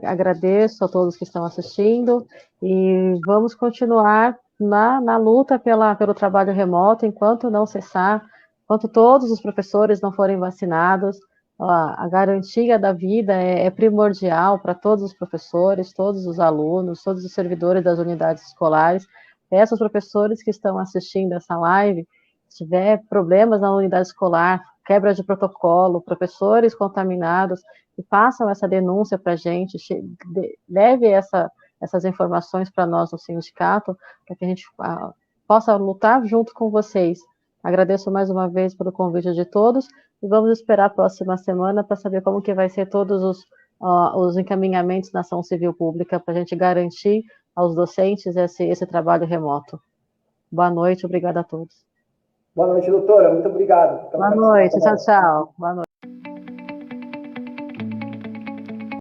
Speaker 3: agradeço a todos que estão assistindo e vamos continuar na luta pelo trabalho remoto enquanto não cessar, enquanto todos os professores não forem vacinados. A garantia da vida é primordial para todos os professores, todos os alunos, todos os servidores das unidades escolares. Peço aos professores que estão assistindo essa live, se tiver problemas na unidade escolar, quebra de protocolo, professores contaminados, que façam essa denúncia para a gente, leve essas informações para nós no sindicato, para que a gente possa lutar junto com vocês. Agradeço mais uma vez pelo convite de todos e vamos esperar a próxima semana para saber como que vai ser todos os encaminhamentos na ação civil pública para a gente garantir aos docentes esse trabalho remoto. Boa noite, obrigada a todos.
Speaker 2: Boa noite, doutora. Muito obrigado.
Speaker 3: Boa noite, tchau, tchau. Boa noite.